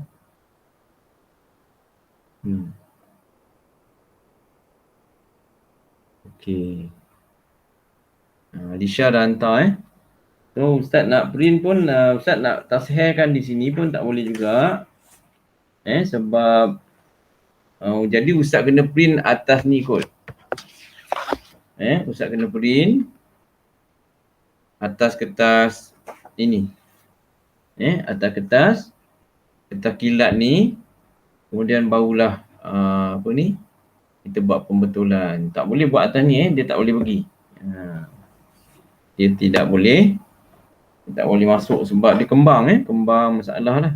Okey. Lisha dah hantar So Ustaz nak print pun Ustaz nak tasheerkan di sini pun tak boleh juga. Sebab jadi Ustaz kena print atas ni kot. Ustaz kena print atas kertas ini. Atas kertas kilat ni. Kemudian barulah kita buat pembetulan. Tak boleh buat atas ni dia tak boleh bagi. Dia tidak boleh masuk sebab dia kembang masalah lah.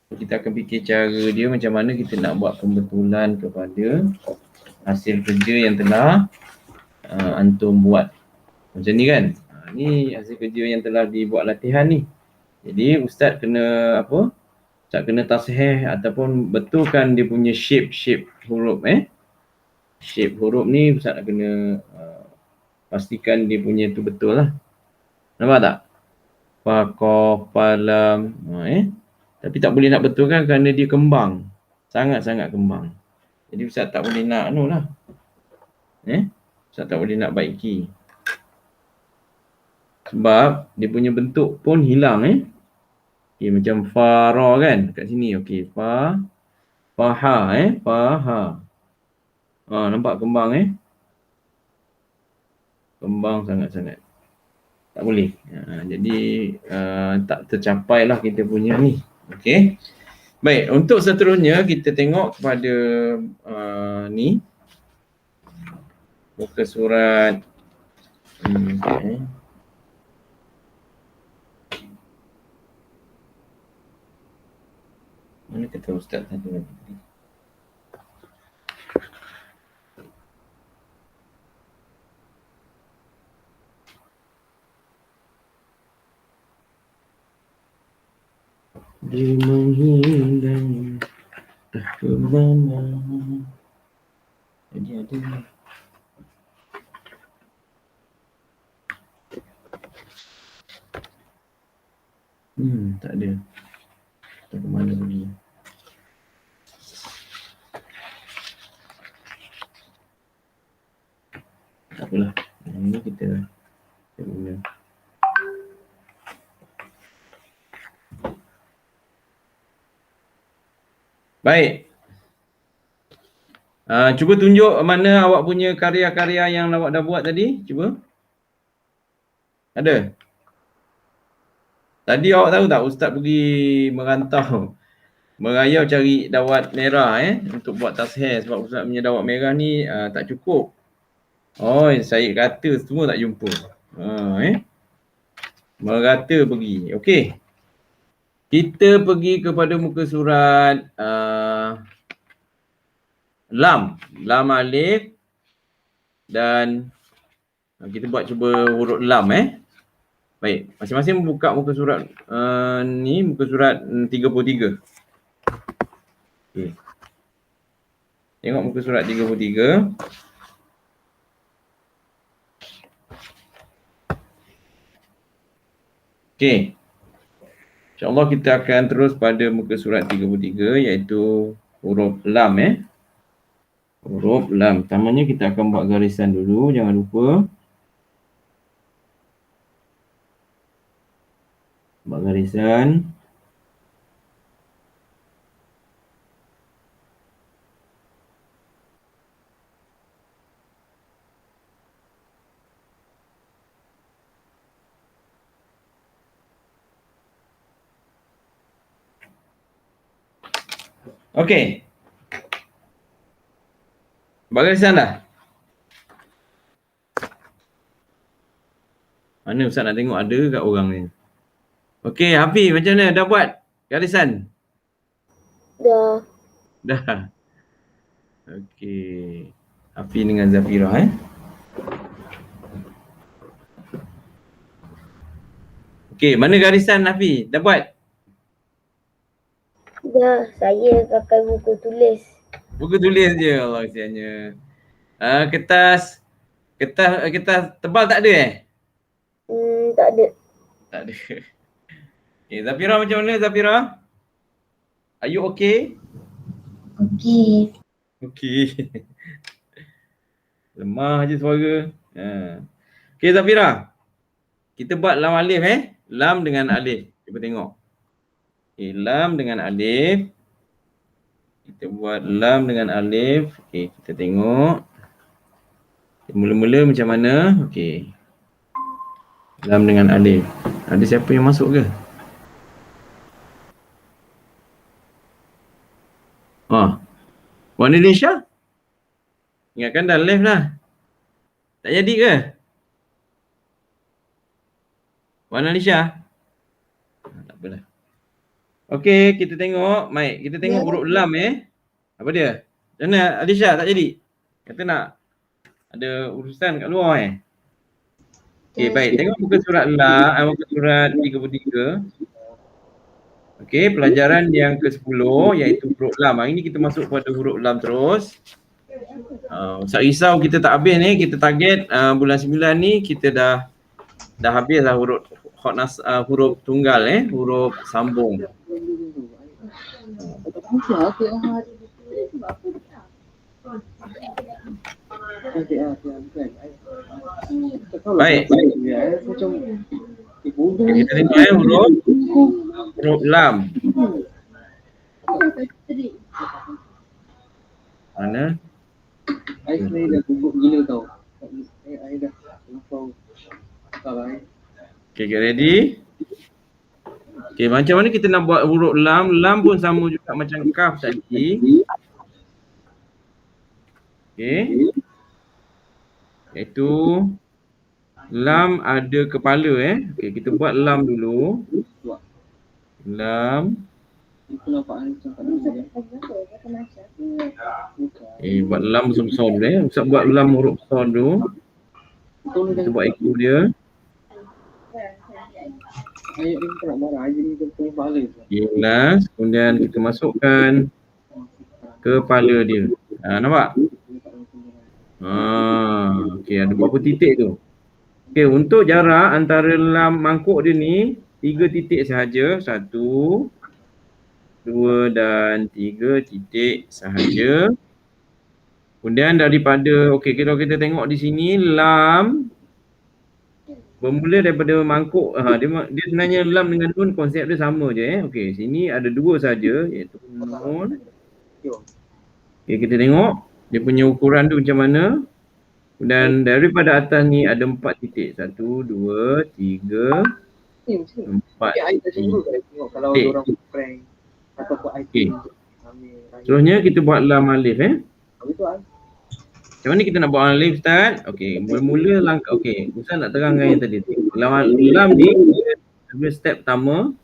Kita akan fikir cara dia macam mana kita nak buat pembetulan kepada hasil kerja yang telah antum buat. Macam ni kan. Ni hasil kerja yang telah dibuat latihan ni. Jadi ustaz kena apa? Ustaz kena tasheh ataupun betulkan dia punya shape huruf Shape huruf ni ustaz nak kena pastikan dia punya tu betul lah. Nampak tak? Fa, qaf, fa, lam. Tapi tak boleh nak betulkan kerana dia kembang. Sangat-sangat kembang. Jadi ustaz tak boleh nak ustaz tak boleh nak baiki. Sebab dia punya bentuk pun hilang Okay, macam fa, ra kan kat sini. Okey, fa, ha fa, ha. Nampak kembang Kembang sangat-sangat. Tak boleh. Jadi tak tercapai lah kita punya ni. Okey. Baik, untuk seterusnya kita tengok kepada ni muka surat mana kata ustaz tadi lagi? Dia menghilang tak ke mana. Jadi ada tak ada. Tak ke mana pergi. Tak apalah. Ini kita guna. Baik. Cuba tunjuk mana awak punya karya-karya yang awak dah buat tadi. Cuba. Ada? Tadi awak tahu tak ustaz pergi merantau. Merayau cari dawat merah untuk buat tasheh. Sebab ustaz punya dawat merah ni tak cukup. Saya kata semua tak jumpa. Merata pergi. Okey. Kita pergi kepada muka surat lam alif dan kita buat cuba huruf lam Baik, masing-masing buka muka surat ni muka surat 33. Okey. Tengok muka surat 33. Okey. InsyaAllah kita akan terus pada muka surat 33 iaitu huruf lam Huruf lam. Pertamanya kita akan buat garisan dulu, jangan lupa. Buat garisan. Okey. Barisan dah? Mana ustaz nak tengok ada kat orang ni. Okey, Hafiz macam mana? Dah buat garisan? Dah. Dah. Okey. Hafiz dengan Zafira Okey, mana garisan Hafiz? Dah buat? Dah, saya pakai buku tulis. Buku tulis je, Allah kesiannya. Kertas tebal tak ada Tak ada. Tak ada. Okay, Zafira macam mana Zafira? Are you okay? Okey. Okay. Lemah je suara. Okay Zafira. Kita buat lam alif Lam dengan alif. Cuba tengok. Okay, lam dengan alif. Kita buat lam dengan alif. Okay, kita tengok. Mula-mula macam mana? Okay. Lam dengan alif. Ada siapa yang masuk ke? Wan Indonesia? Ingatkan dah live lah. Tak jadi ke? Wan Alisha? Tak apalah. Okey, kita tengok. Mai, kita tengok Ya. huruf lam Apa dia? Macam mana Alisha tak jadi? Kata nak ada urusan kat luar Okey, baik. Tengok muka surat muka surat 33. Okey, pelajaran yang ke-10 iaitu huruf lam. Hari ni kita masuk pada huruf lam terus. Tak risau kita tak habis ni, kita target bulan 9 ni kita dah habis lah huruf tunggal huruf sambung. Baik. Kita tengok huruf lam. Mana? Saya dah gugup gila tau. Saya dah terlampau. Okay, get ready? Okay, macam mana kita nak buat huruf lam? Lam pun sama juga macam kaf tadi. Okay. Iaitu lam ada kepala Okay, kita buat lam dulu. Lam. Buat lam besar-besar dulu Ustaz buat lam huruf besar dulu. Kita buat ekor dia. Ayat dia tak nak marah, ayat dia punya kepala tu. Jelas. Kemudian kita masukkan kepala dia. Nampak? Okey, ada berapa titik tu? Okey, untuk jarak antara lam mangkuk dia ni 3 titik sahaja. 1, 2 dan 3 titik sahaja. Kemudian daripada kalau kita tengok di sini lam bermula daripada mangkuk. Dia sebenarnya lam dengan nun konsep dia sama je Okey, sini ada 2 saja iaitu nun. Okey, kita tengok dia punya ukuran tu macam mana. Dan daripada atas ni ada 4 titik. 1, 2, 3, 4 titik. Kalau orang prank ataupun Okey. Seterusnya kita buat lam alif Macam mana kita nak buat alif Ustaz? Okey, mula-mula langkah. Okey, Ustaz nak terangkan yang tadi. Lam ni ada step pertama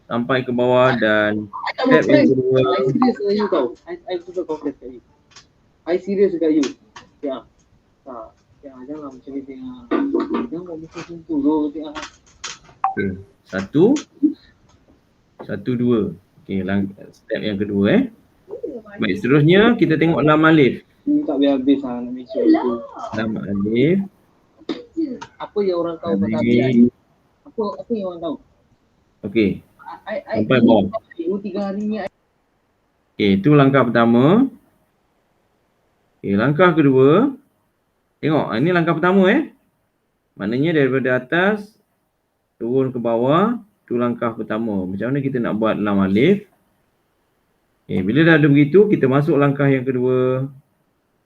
sampai ke bawah dan step yang kedua. I serius dengan you tau. I suka confess kat you. I serius dekat you. Ya. Jangan macam ni tengah. Jangan buat muka sentuh tu tengah. Okey, 1, 2. Okey, step yang kedua Baik, seterusnya kita tengok lam alif. You tak biar habis nak make sure tu. Lam alif. Apa yang orang tahu pasal alif? Apa yang orang tahu? Okey. Sampai bawah. 2-3 hari ni. Okey, itu langkah pertama. Okey, langkah kedua. Tengok, ini langkah pertama Maknanya daripada atas turun ke bawah, itu langkah pertama. Macam mana kita nak buat lam alif? Okey, bila dah ada begitu, kita masuk langkah yang kedua.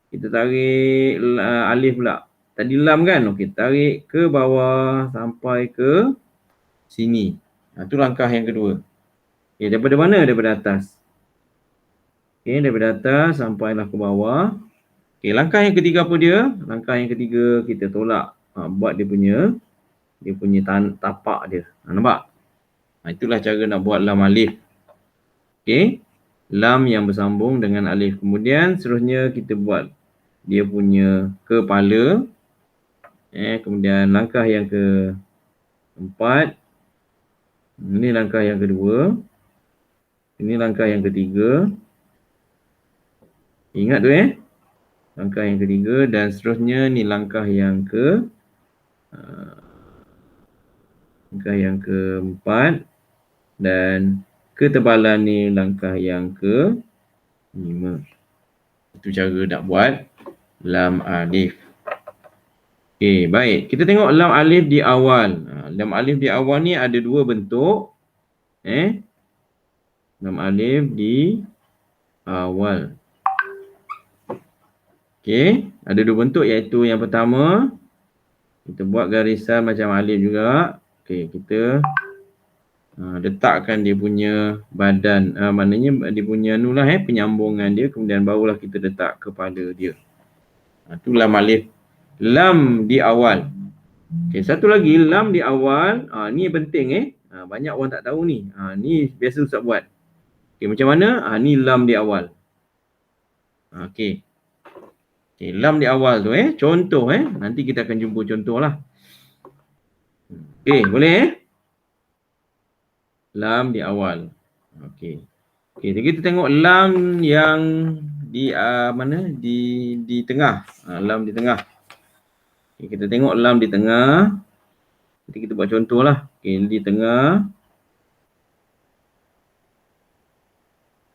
Kita tarik alif pula. Tadi lam kan? Okey, tarik ke bawah sampai ke sini. Itu langkah yang kedua. Okey, daripada mana? Daripada atas. Okey, daripada atas sampailah ke bawah. Okey, langkah yang ketiga apa dia? Langkah yang ketiga kita tolak. Buat dia punya tapak dia. Nampak? Itulah cara nak buat lam alif. Okey. Lam yang bersambung dengan alif. Kemudian seterusnya kita buat dia punya kepala. Kemudian langkah yang keempat. Ini langkah yang kedua. Ini langkah yang ketiga. Ingat tu langkah yang ketiga dan seterusnya ni langkah yang keempat dan ketebalan ni langkah yang ke-5. Itu cara nak buat lam alif. Okey, baik. Kita tengok lam alif di awal. Lam alif di awal ni ada 2 bentuk. Lam alif di awal. Okey, ada 2 bentuk iaitu yang pertama kita buat garisan macam alif juga. Okey, kita letakkan dia punya badan, maknanya dia punya penyambungan dia, kemudian barulah kita letak kepala dia. Itu lam alif lam di awal. Okey, satu lagi lam di awal. Ni penting banyak orang tak tahu ni. Ni biasa Ustaz buat. Okey, macam mana? Ni lam di awal. Okey. Okey, lam di awal tu contoh nanti kita akan jumpa contohlah. Okey, boleh lam di awal. Okey. Okey, jadi kita tengok lam yang di mana? Di tengah. Lam di tengah. Okay, kita tengok lam di tengah. Nanti kita buat contohlah. Okey, di tengah.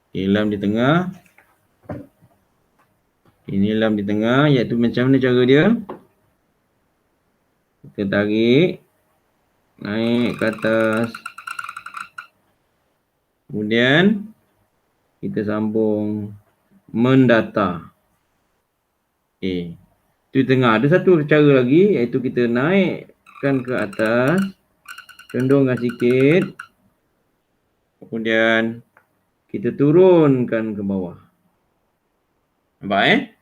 Okey, lam di tengah. Ini lam di tengah, iaitu macam mana cara dia? Kita tarik naik ke atas. Kemudian kita sambung mendata. Okey. Itu tengah. Ada satu cara lagi, iaitu kita naikkan ke atas, condongkan sikit. Kemudian kita turunkan ke bawah. Nampak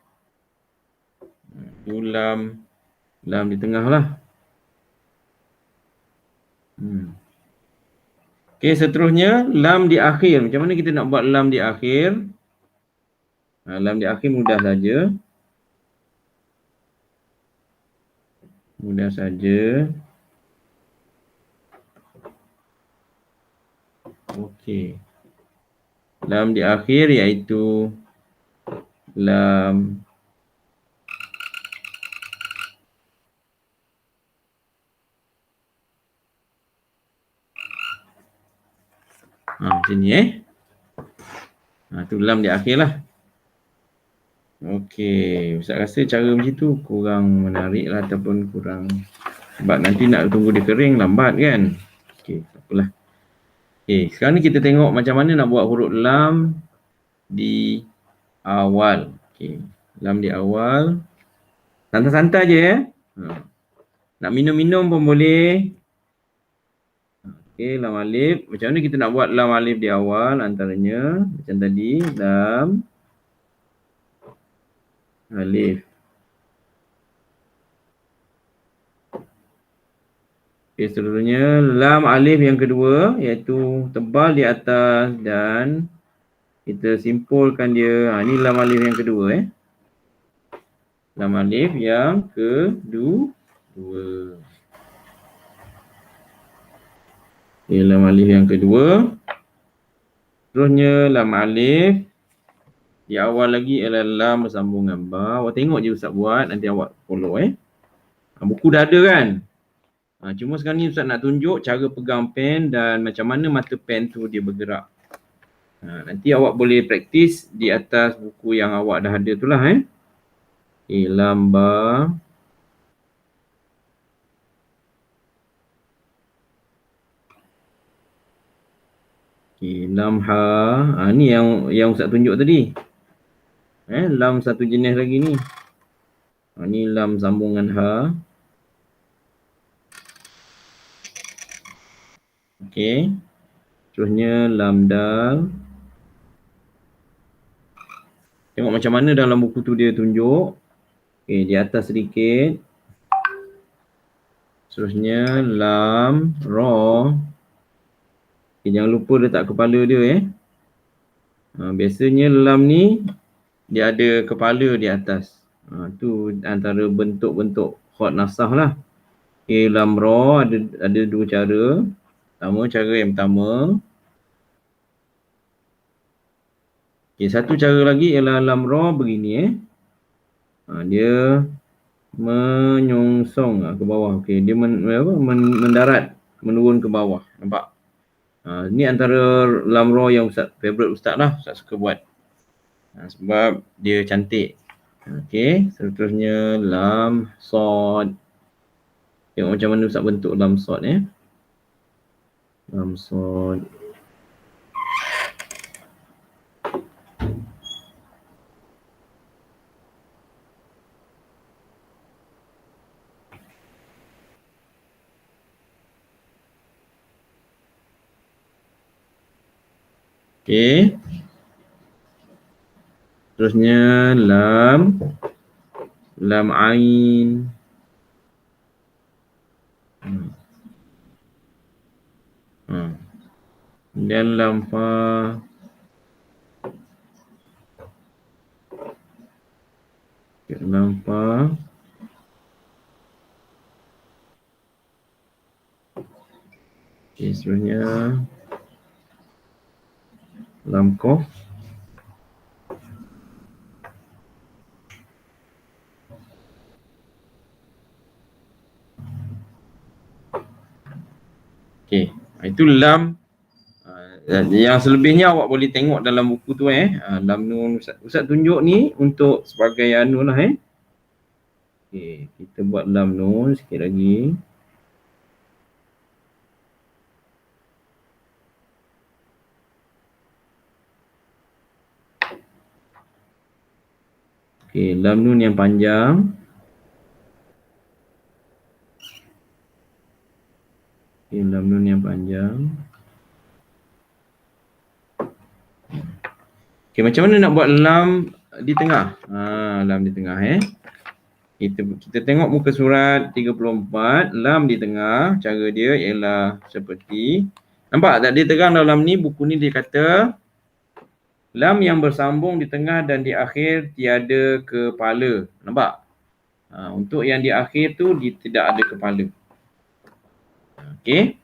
Itu lam di tengah lah. Okey, seterusnya lam di akhir. Macam mana kita nak buat lam di akhir? Lam di akhir mudah saja. Mudah saja. Okey. Lam di akhir iaitu lam sini tu lam di akhir lah. Okey, Ustaz rasa cara macam tu kurang menarik lah ataupun kurang, sebab nanti nak tunggu dia kering lambat kan. Okey, tak apalah. Okey, sekarang ni kita tengok macam mana nak buat huruf lam di awal. Okey, lam di awal. Santai-santai je Nak minum-minum pun boleh. Okey, lam alif. Macam mana kita nak buat lam alif di awal? Antaranya macam tadi, lam alif. Okey, seterusnya lam alif yang kedua, iaitu tebal di atas dan kita simpulkan dia. Ini lam alif yang kedua Lam alif yang kedua. Okay, lam alif yang kedua. Seterusnya lam alif di awal lagi adalah lam bersambung dengan ba. Awak tengok je Ustaz buat, nanti awak follow buku dah ada kan. Cuma sekarang ni Ustaz nak tunjuk cara pegang pen dan macam mana mata pen tu dia bergerak. Nanti awak boleh praktis di atas buku yang awak dah ada tu lah Okay, lam ba. Okay, lam ha. Ni yang Ustaz tunjuk tadi. Lam satu jenis lagi ni. Ni lam sambungan ha. Okey. Terusnya lam dal. Tengok macam mana dalam buku tu dia tunjuk. Okey, di atas sedikit. Seterusnya lam ra. Okay, jangan lupa letak kepala dia biasanya lam ni dia ada kepala di atas. Tu antara bentuk-bentuk khot nasah lah. Okay, lam ra ada dua cara. Cara yang pertama. Okay, satu cara lagi ialah lam ra begini dia menyongsong ke bawah. Okay, dia mendarat, menurun ke bawah. Nampak? Ni antara lam ra yang favorite Ustaz lah. Ustaz suka buat. Sebab dia cantik. Okay, seterusnya lam sod. Tengok macam mana Ustaz bentuk lam sod Lam sod. Okay. Terusnya lam ain. Dan lam fa. Lam fa. Okay, seterusnya lam qaf. Okay, itu lam. Yang selebihnya awak boleh tengok dalam buku tu lam nun Ustaz tunjuk ni untuk sebagai anu lah Okay, kita buat lam nun sikit lagi. Okay, lam nun yang panjang. Okay, lam nun yang panjang. Okay, macam mana nak buat lam di tengah? Lam di tengah Kita tengok muka surat 34, lam di tengah. Cara dia ialah seperti, nampak tak dia terang dalam ni, buku ni dia kata lam yang bersambung di tengah dan di akhir tiada kepala. Nampak? Untuk yang di akhir tu dia tidak ada kepala. Okey.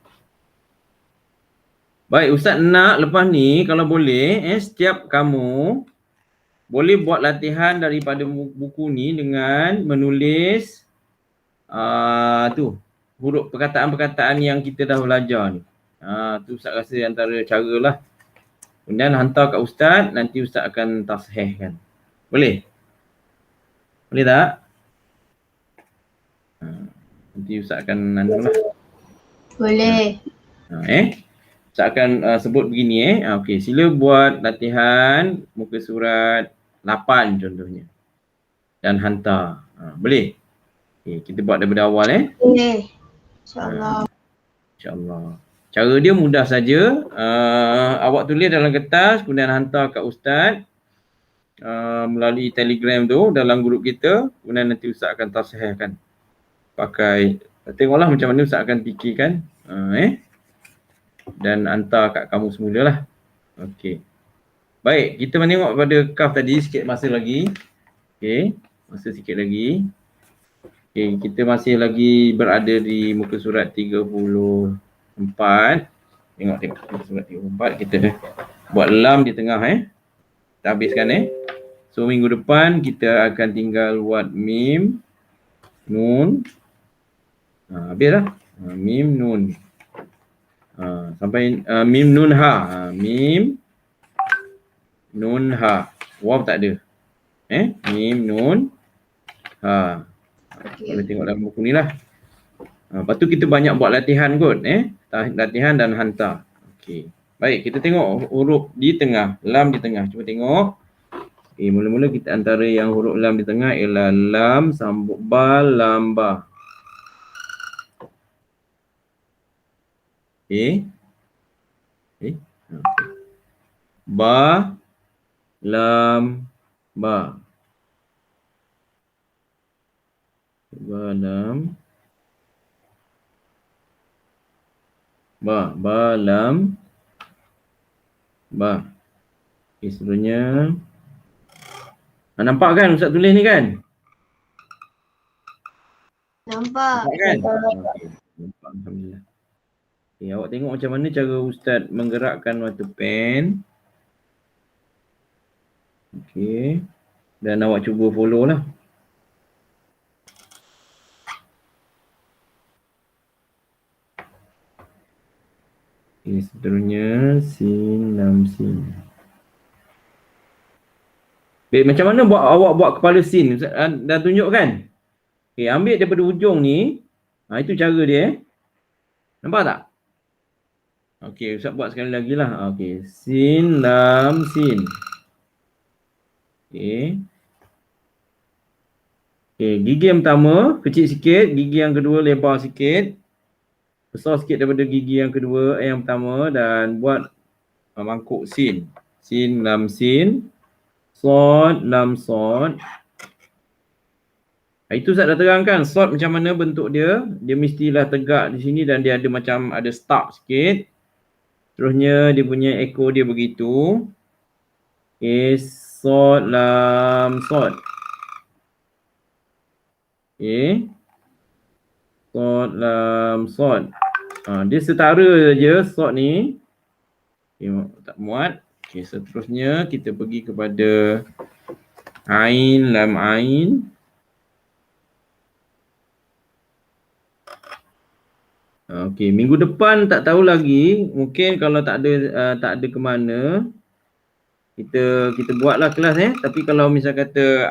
Baik, Ustaz nak lepas ni kalau boleh setiap kamu boleh buat latihan daripada buku ni dengan menulis huruf perkataan-perkataan yang kita dah belajar ni. Tu Ustaz rasa antara cara lah. Kemudian hantar kat Ustaz, nanti Ustaz akan tashehkan. Boleh? Boleh tak? Nanti Ustaz akan lah. Boleh. Ustaz akan sebut begini Okey, sila buat latihan muka surat 8 contohnya. Dan hantar. Boleh? Okay, kita buat daripada awal Boleh. InsyaAllah. InsyaAllah. Cara dia mudah saja. Awak tulis dalam kertas, kemudian hantar kat Ustaz melalui Telegram tu dalam grup kita. Kemudian nanti Ustaz akan tasihkan. Pakai, tengoklah macam mana Ustaz akan fikirkan. Dan hantar kat kamu semula lah. Okey. Baik, kita menengok pada kaf tadi sikit masa lagi. Okey, masa sikit lagi. Okey, kita masih lagi berada di muka surat 34. Tengok muka surat 34, kita buat lam di tengah Kita habiskan So minggu depan kita akan tinggal buat mim, nun. Habis dah. Mim, nun. Sampai mim, nun, ha. Mim, nun, ha. Waw tak ada. Mim, nun, ha. Boleh tengok dalam buku ni lah. Lepas tu kita banyak buat latihan kot. Latihan dan hantar. Okey. Baik, kita tengok huruf di tengah. Lam di tengah. Cuba tengok. Okey, mula-mula kita antara yang huruf lam di tengah ialah lam sambung ba, lam, ba. Okey. Ba, lam, ba. Ba, lam, ba. Ba, lam, ba. Okay, seterusnya. Nampak kan Ustaz tulis ni kan? Nampak. Nampak kan? Okay. Nampak, alhamdulillah. Okay, awak tengok macam mana cara Ustaz menggerakkan mata pen. Okey. Dan awak cuba follow lah. Okay, seterusnya sin, lam, sin. Baik, macam mana awak buat kepala sin? Ustaz dah tunjuk kan? Okay, ambil daripada ujung ni. Itu cara dia. Nampak tak? Okey, Ustaz buat sekali lagi lah. Okey, sin, lam, sin. Okey. Okey, gigi yang pertama kecil sikit, gigi yang kedua lebar sikit. Besar sikit daripada gigi yang kedua, yang pertama, dan buat mangkuk sin. Sin, lam, sin. Sod, lam, sod. Itu Ustaz dah terangkan sword macam mana bentuk dia. Dia mestilah tegak di sini dan dia ada macam ada stalk sikit. Terusnya dia punya ekor dia begitu. Okay, sword lam sword. Okay. Sword lam sword. Dia setara je sword ni. Okay, tak muat. Okay, seterusnya kita pergi kepada ain lam ain. Okey, minggu depan tak tahu lagi. Mungkin kalau tak ada ke mana, kita buatlah kelas Tapi kalau misal kata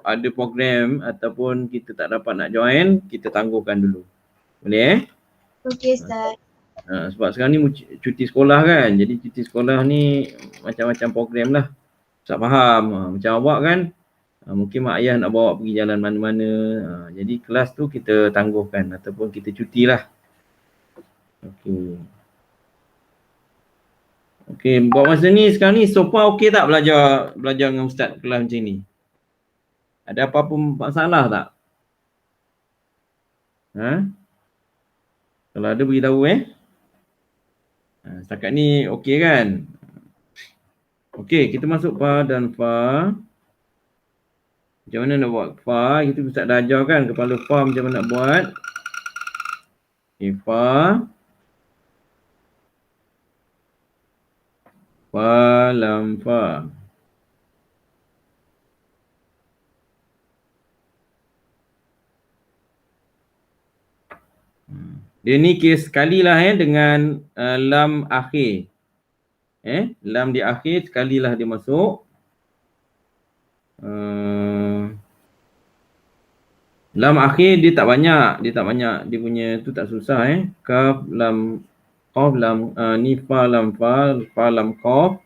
ada program ataupun kita tak dapat nak join, kita tangguhkan dulu. Boleh Okey Ustaz. Sebab sekarang ni cuti sekolah kan. Jadi cuti sekolah ni macam-macam program lah. Ustaz faham. Macam awak kan, mungkin mak ayah nak bawa pergi jalan mana-mana. Jadi kelas tu kita tangguhkan ataupun kita cutilah. Okey, buat masa ni sekarang ni so far okey tak belajar dengan ustaz kelas macam ni? Ada apa-apa masalah tak? Kalau ada beritahu setakat ni okey kan? Okey, kita masuk fa dan fa. Macam mana nak buat fa? Kita ustaz dah ajar kan kepala fa macam mana nak buat. Okey, fa. Fa lam fa. Dia ni kes sekali lah dengan lam akhir. Lam di akhir sekalilah dia masuk. Lam akhir dia tak banyak. Dia punya tu tak susah Kaf lam qaf lam ni fa lam lam qaf.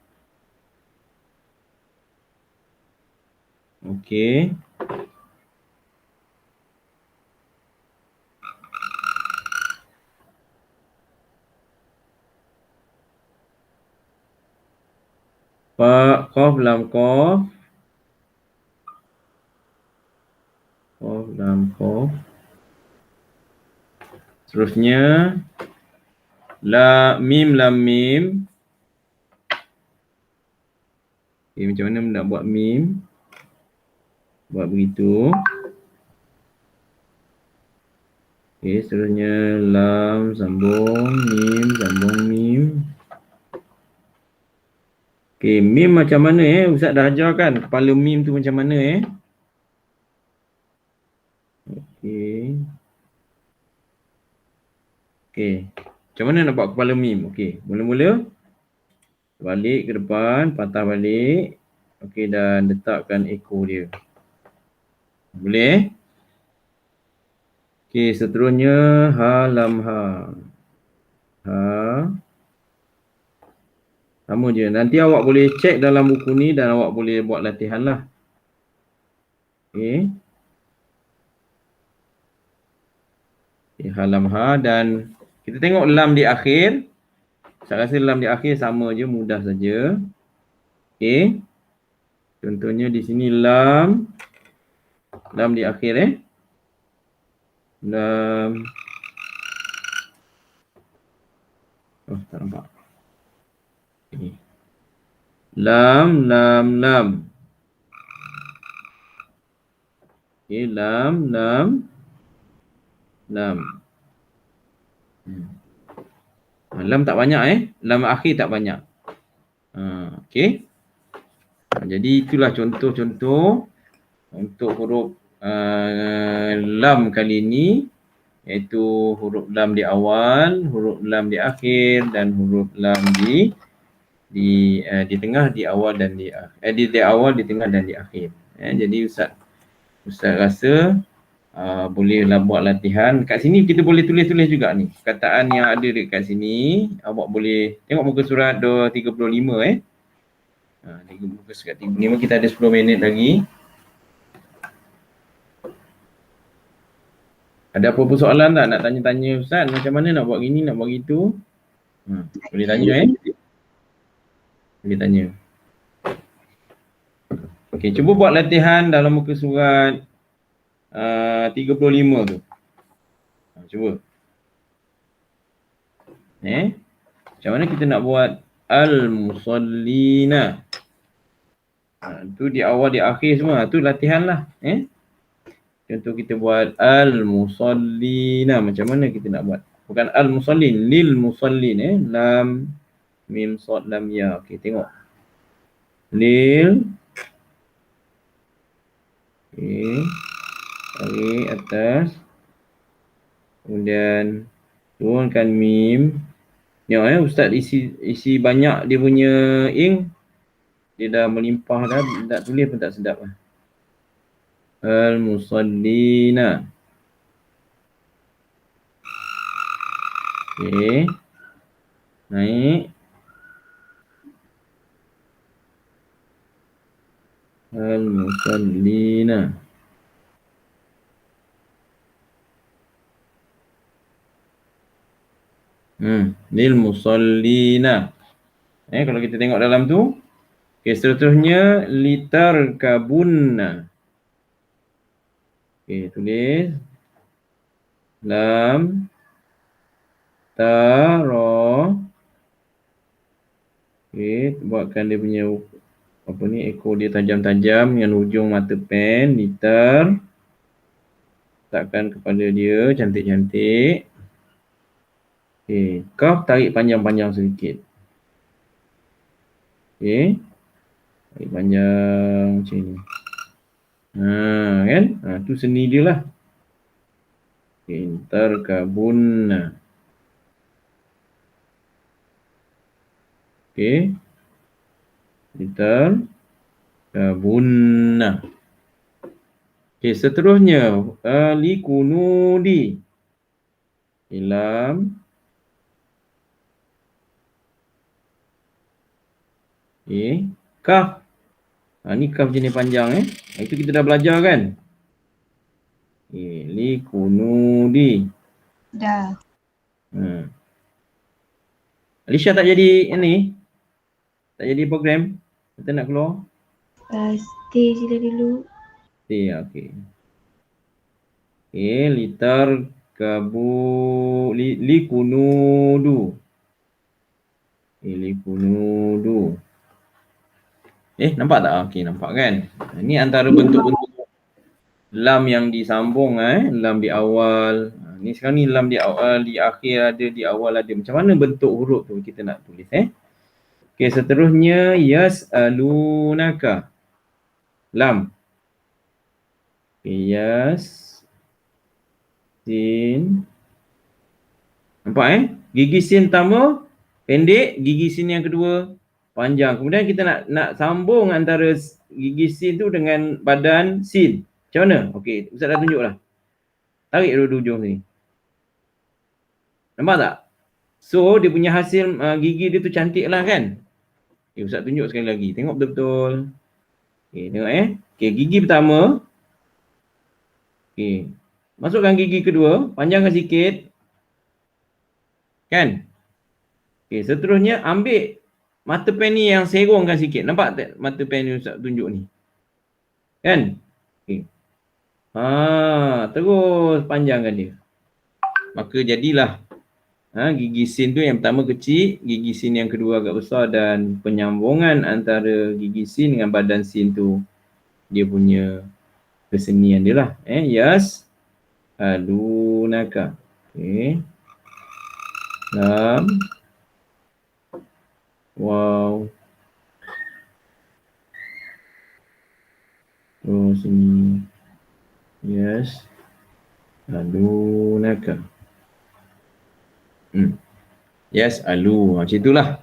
Okey. Fa qaf lam qaf. Qaf lam qaf. Seterusnya la mim lam mim. Okay, macam mana nak buat mim? Buat begitu. Okay, seterusnya lam sambung mim. Okay, mim macam mana Ustaz dah ajar kan kepala mim tu macam mana Okay. Macam mana nak buat kepala mim? Okey, mula-mula balik ke depan, patah balik. Okey, dan letakkan ekor dia. Boleh? Okey, seterusnya ha lam ha. Sama je. Nanti awak boleh cek dalam buku ni dan awak boleh buat latihan lah. Okey. Ha lam ha dan kita tengok lam di akhir. Saya rasa lam di akhir sama je, mudah saja. Okey. Contohnya di sini lam di akhir Lam. Tak nampak. Okay. Lam. Okey, lam. Lam tak banyak Lam akhir tak banyak. Okey. Jadi itulah contoh-contoh untuk huruf lam kali ini, iaitu huruf lam di awal, huruf lam di akhir dan huruf lam di tengah, di awal dan di awal, di tengah dan di akhir. Jadi Ustaz rasa bolehlah buat latihan. Kat sini kita boleh tulis-tulis juga ni. Perkataan yang ada dekat sini, awak boleh tengok muka surat 35 muka surat 35, kita ada 10 minit lagi. Ada apa-apa soalan tak? Nak tanya-tanya Ustaz, macam mana nak buat gini, nak buat gitu? Boleh tanya Boleh tanya. Okey, cuba buat latihan dalam muka surat 35 tu. Cuba. Macam mana kita nak buat al-musallina? Tu di awal, di akhir semua. Tu latihan lah. Contoh kita buat al-musallina. Macam mana kita nak buat? Bukan al-musallin, lil musallin. Lam, mim, sod, lam, ya. Okey, tengok. Lil. Okey. Tarik atas. Kemudian turunkan mim. Tengok Ustaz isi banyak dia punya ink. Dia dah melimpah dah. Tak tulis pun tak sedap lah. Al-musallina. Okey. Naik. Al-musallina. Lil musallina. Kalau kita tengok dalam tu. Okey, seterusnya litarkabunna. Okey, tulis lam ta ra. Okey, buatkan dia punya ekor dia tajam-tajam dengan hujung mata pen, litar. Letakkan kepada dia cantik-cantik. Okey, kaf tarik panjang-panjang sedikit. Okey. Tarik panjang macam ni. Kan? Tu seni dia lah. Okey, tarkabunna. Okey. Tarkabunna. Okey, seterusnya likunudi. Lam. Okey, kaf. Ni kaf jenis panjang Itu kita dah belajar kan? Okey, likunudi. Dah. Alisha tak jadi ni? Tak jadi program? Kita nak keluar? Stay sila dulu. Stay, okey. Okey, likunudu. Likunudu. Nampak tak? Okey, nampak kan? Ini antara bentuk-bentuk lam yang disambung lam di awal. Ni sekarang ni lam di awal, di akhir ada, di awal ada. Macam mana bentuk huruf tu kita nak tulis Okey, seterusnya yas'alunaka. Lam. Okey, sin. Nampak Gigi sin pertama pendek, gigi sin yang kedua panjang. Kemudian kita nak sambung antara gigi sin tu dengan badan sin. Macam mana? Okey, Ustaz dah tunjuk lah. Tarik dulu ujung sini. Nampak tak? So, dia punya hasil gigi dia tu cantik lah kan? Okay, Ustaz tunjuk sekali lagi. Tengok betul-betul. Okey, tengok Okey, gigi pertama. Okey. Masukkan gigi kedua, panjangkan sikit. Kan? Okey, seterusnya ambil mata pen ni yang serongkan sikit. Nampak tak mata pen ni Ustaz tunjuk ni? Kan? Okey. Terus panjangkan dia. Maka jadilah gigi sin tu yang pertama kecil, gigi sin yang kedua agak besar dan penyambungan antara gigi sin dengan badan sin tu dia punya kesenian dia lah. Yas'alunaka. Okey. Lam. Wow. Terus ini. Yas'alunaka. Yas'alu. Macam itulah.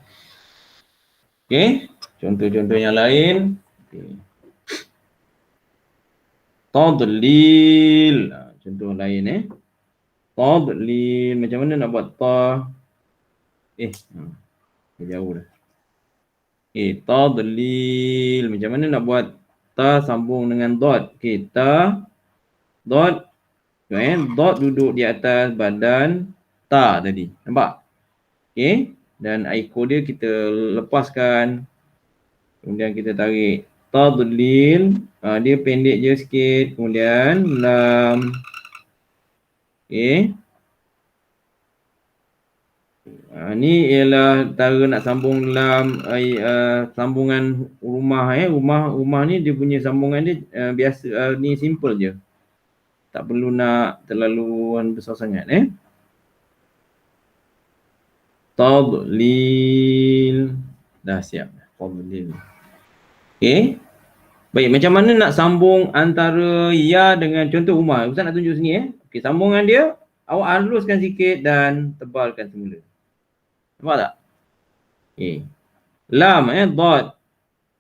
Okey. Contoh-contoh yang lain. Okey. Tadlil. Contoh lain Tadlil. Macam mana nak buat ta? Jauh dah. Tadlil. Macam mana nak buat ta sambung dengan dot? Okey, ta dot. Dot duduk di atas badan ta tadi. Nampak? Okey. Dan ekor dia kita lepaskan. Kemudian kita tarik Tadlil, dia pendek je sikit. Kemudian lam. Okey. Ni ialah cara nak sambung lam sambungan rumah rumah ni dia punya sambungan dia biasa ni simple je. Tak perlu nak terlalu besar sangat Tadlil. Dah siap. Tadlil. Okey. Baik, macam mana nak sambung antara ya dengan contoh rumah? Ustaz nak tunjuk sini Okey, sambungan dia awak haluskan sikit dan tebalkan semula. Nampak tak? Okey. Lam dot.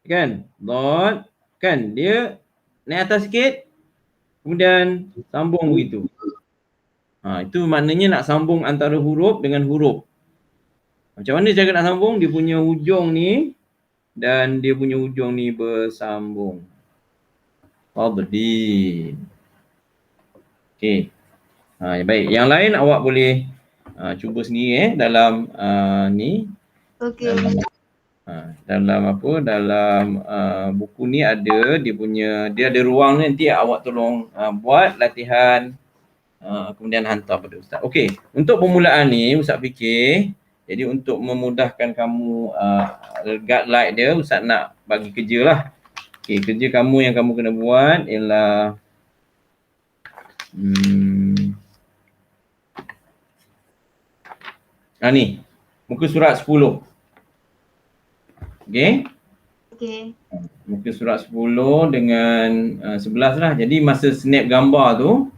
Kan? Dot. Kan? Dia naik atas sikit. Kemudian sambung begitu. Itu maknanya nak sambung antara huruf dengan huruf. Macam mana cara nak sambung? Dia punya hujung ni dan dia punya hujung ni bersambung. Tadlil. Okey. Baik. Yang lain awak boleh cuba sendiri dalam ni. Okey. Dalam apa? Dalam buku ni ada dia ada ruang ni, nanti awak tolong buat latihan kemudian hantar pada ustaz. Okey. Untuk permulaan ni ustaz fikir, jadi untuk memudahkan kamu guideline dia, ustaz nak bagi kerja lah. Okey, kerja kamu yang kamu kena buat ialah ni. Muka surat 10. Okey? Okey. Muka surat 10 dengan 11 lah. Jadi masa snap gambar tu,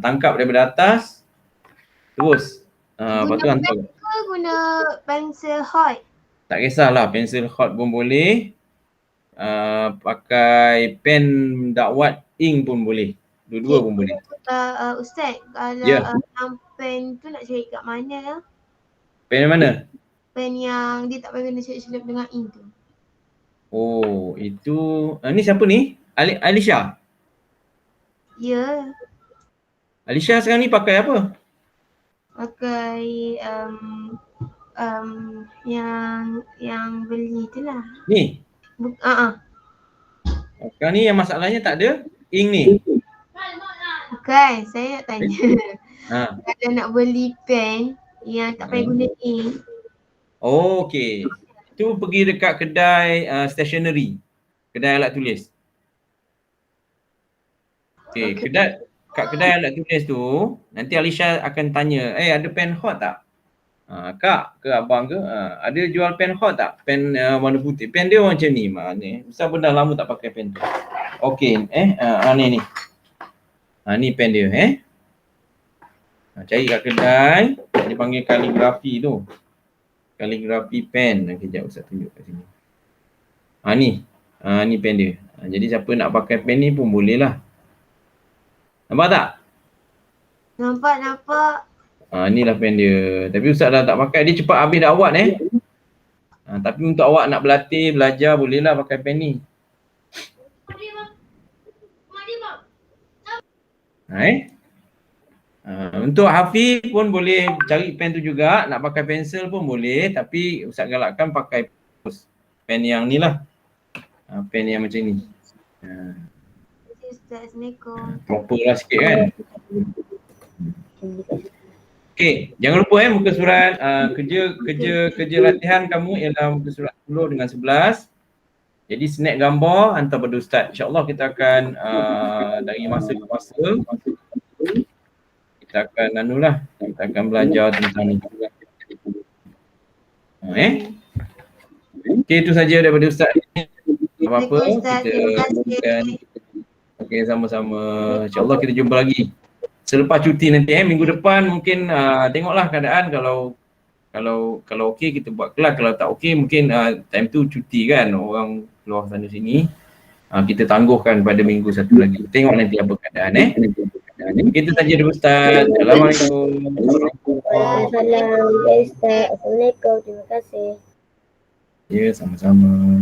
tangkap daripada atas, terus. Lepas tu hantar. Guna pensel hot. Tak kisahlah, pensel hot pun boleh. Pakai pen dakwat ink pun boleh. Dua-dua pun boleh. Ustaz, kalau pen tu nak cari kat mana ya? Pen mana? Pen yang dia tak payah kena selip dengan ink tu. Oh, itu ni siapa ni? Alisha. Ya. Alisha sekarang ni pakai apa? Pakai yang beli tu lah. Ni. Sekarang ni yang masalahnya tak ada ink ni. Bukan, saya nak tanya. Kalau nak beli pen yang tak payah guna ink. Oh, okey. Itu pergi dekat kedai stationery. Kedai alat tulis. Okey, kat kedai alat tulis tu, nanti Alisha akan tanya, ada pen hot tak? Kak ke abang ke, ada jual pen hot tak? Pen warna putih. Pen dia macam ni. Ustaz pun dah lama tak pakai pen tu. Okey, ni. Ni pen dia cari kat kedai, dia panggil kaligrafi tu. Kaligrafi pen. Kejap Ustaz tunjuk kat sini. Ni pen dia. Jadi siapa nak pakai pen ni pun boleh lah. Nampak tak? Nampak. Inilah pen dia. Tapi Ustaz dah tak pakai. Dia cepat habis dakwat tapi untuk awak nak berlatih, belajar, bolehlah pakai pen ni. Untuk Hafiz pun boleh cari pen tu juga. Nak pakai pensel pun boleh. Tapi Ustaz galakkan pakai pen yang ni lah. Pen yang macam ni. Assalamualaikum. Proper lah sikit kan. Okey, jangan lupa muka surat kerja latihan kamu ialah muka surat 10 dengan 11. Jadi snap gambar hantar pada ustaz. InsyaAllah kita akan dari masa ke masa kita akan kita akan belajar tentang ni. Okey, itu saja daripada ustaz. Apa-apa kita akan sama-sama. InsyaAllah kita jumpa lagi selepas cuti nanti minggu depan mungkin tengoklah keadaan kalau okey kita buat kelas, kalau tak okey mungkin time tu cuti kan, orang keluar sana sini, kita tangguhkan pada minggu satu lagi. Tengok nanti apa keadaan Kita saja dulu Ustaz. Assalamualaikum. Waalaikumsalam. Ustaz. Assalamualaikum. Terima kasih. Ya, sama-sama.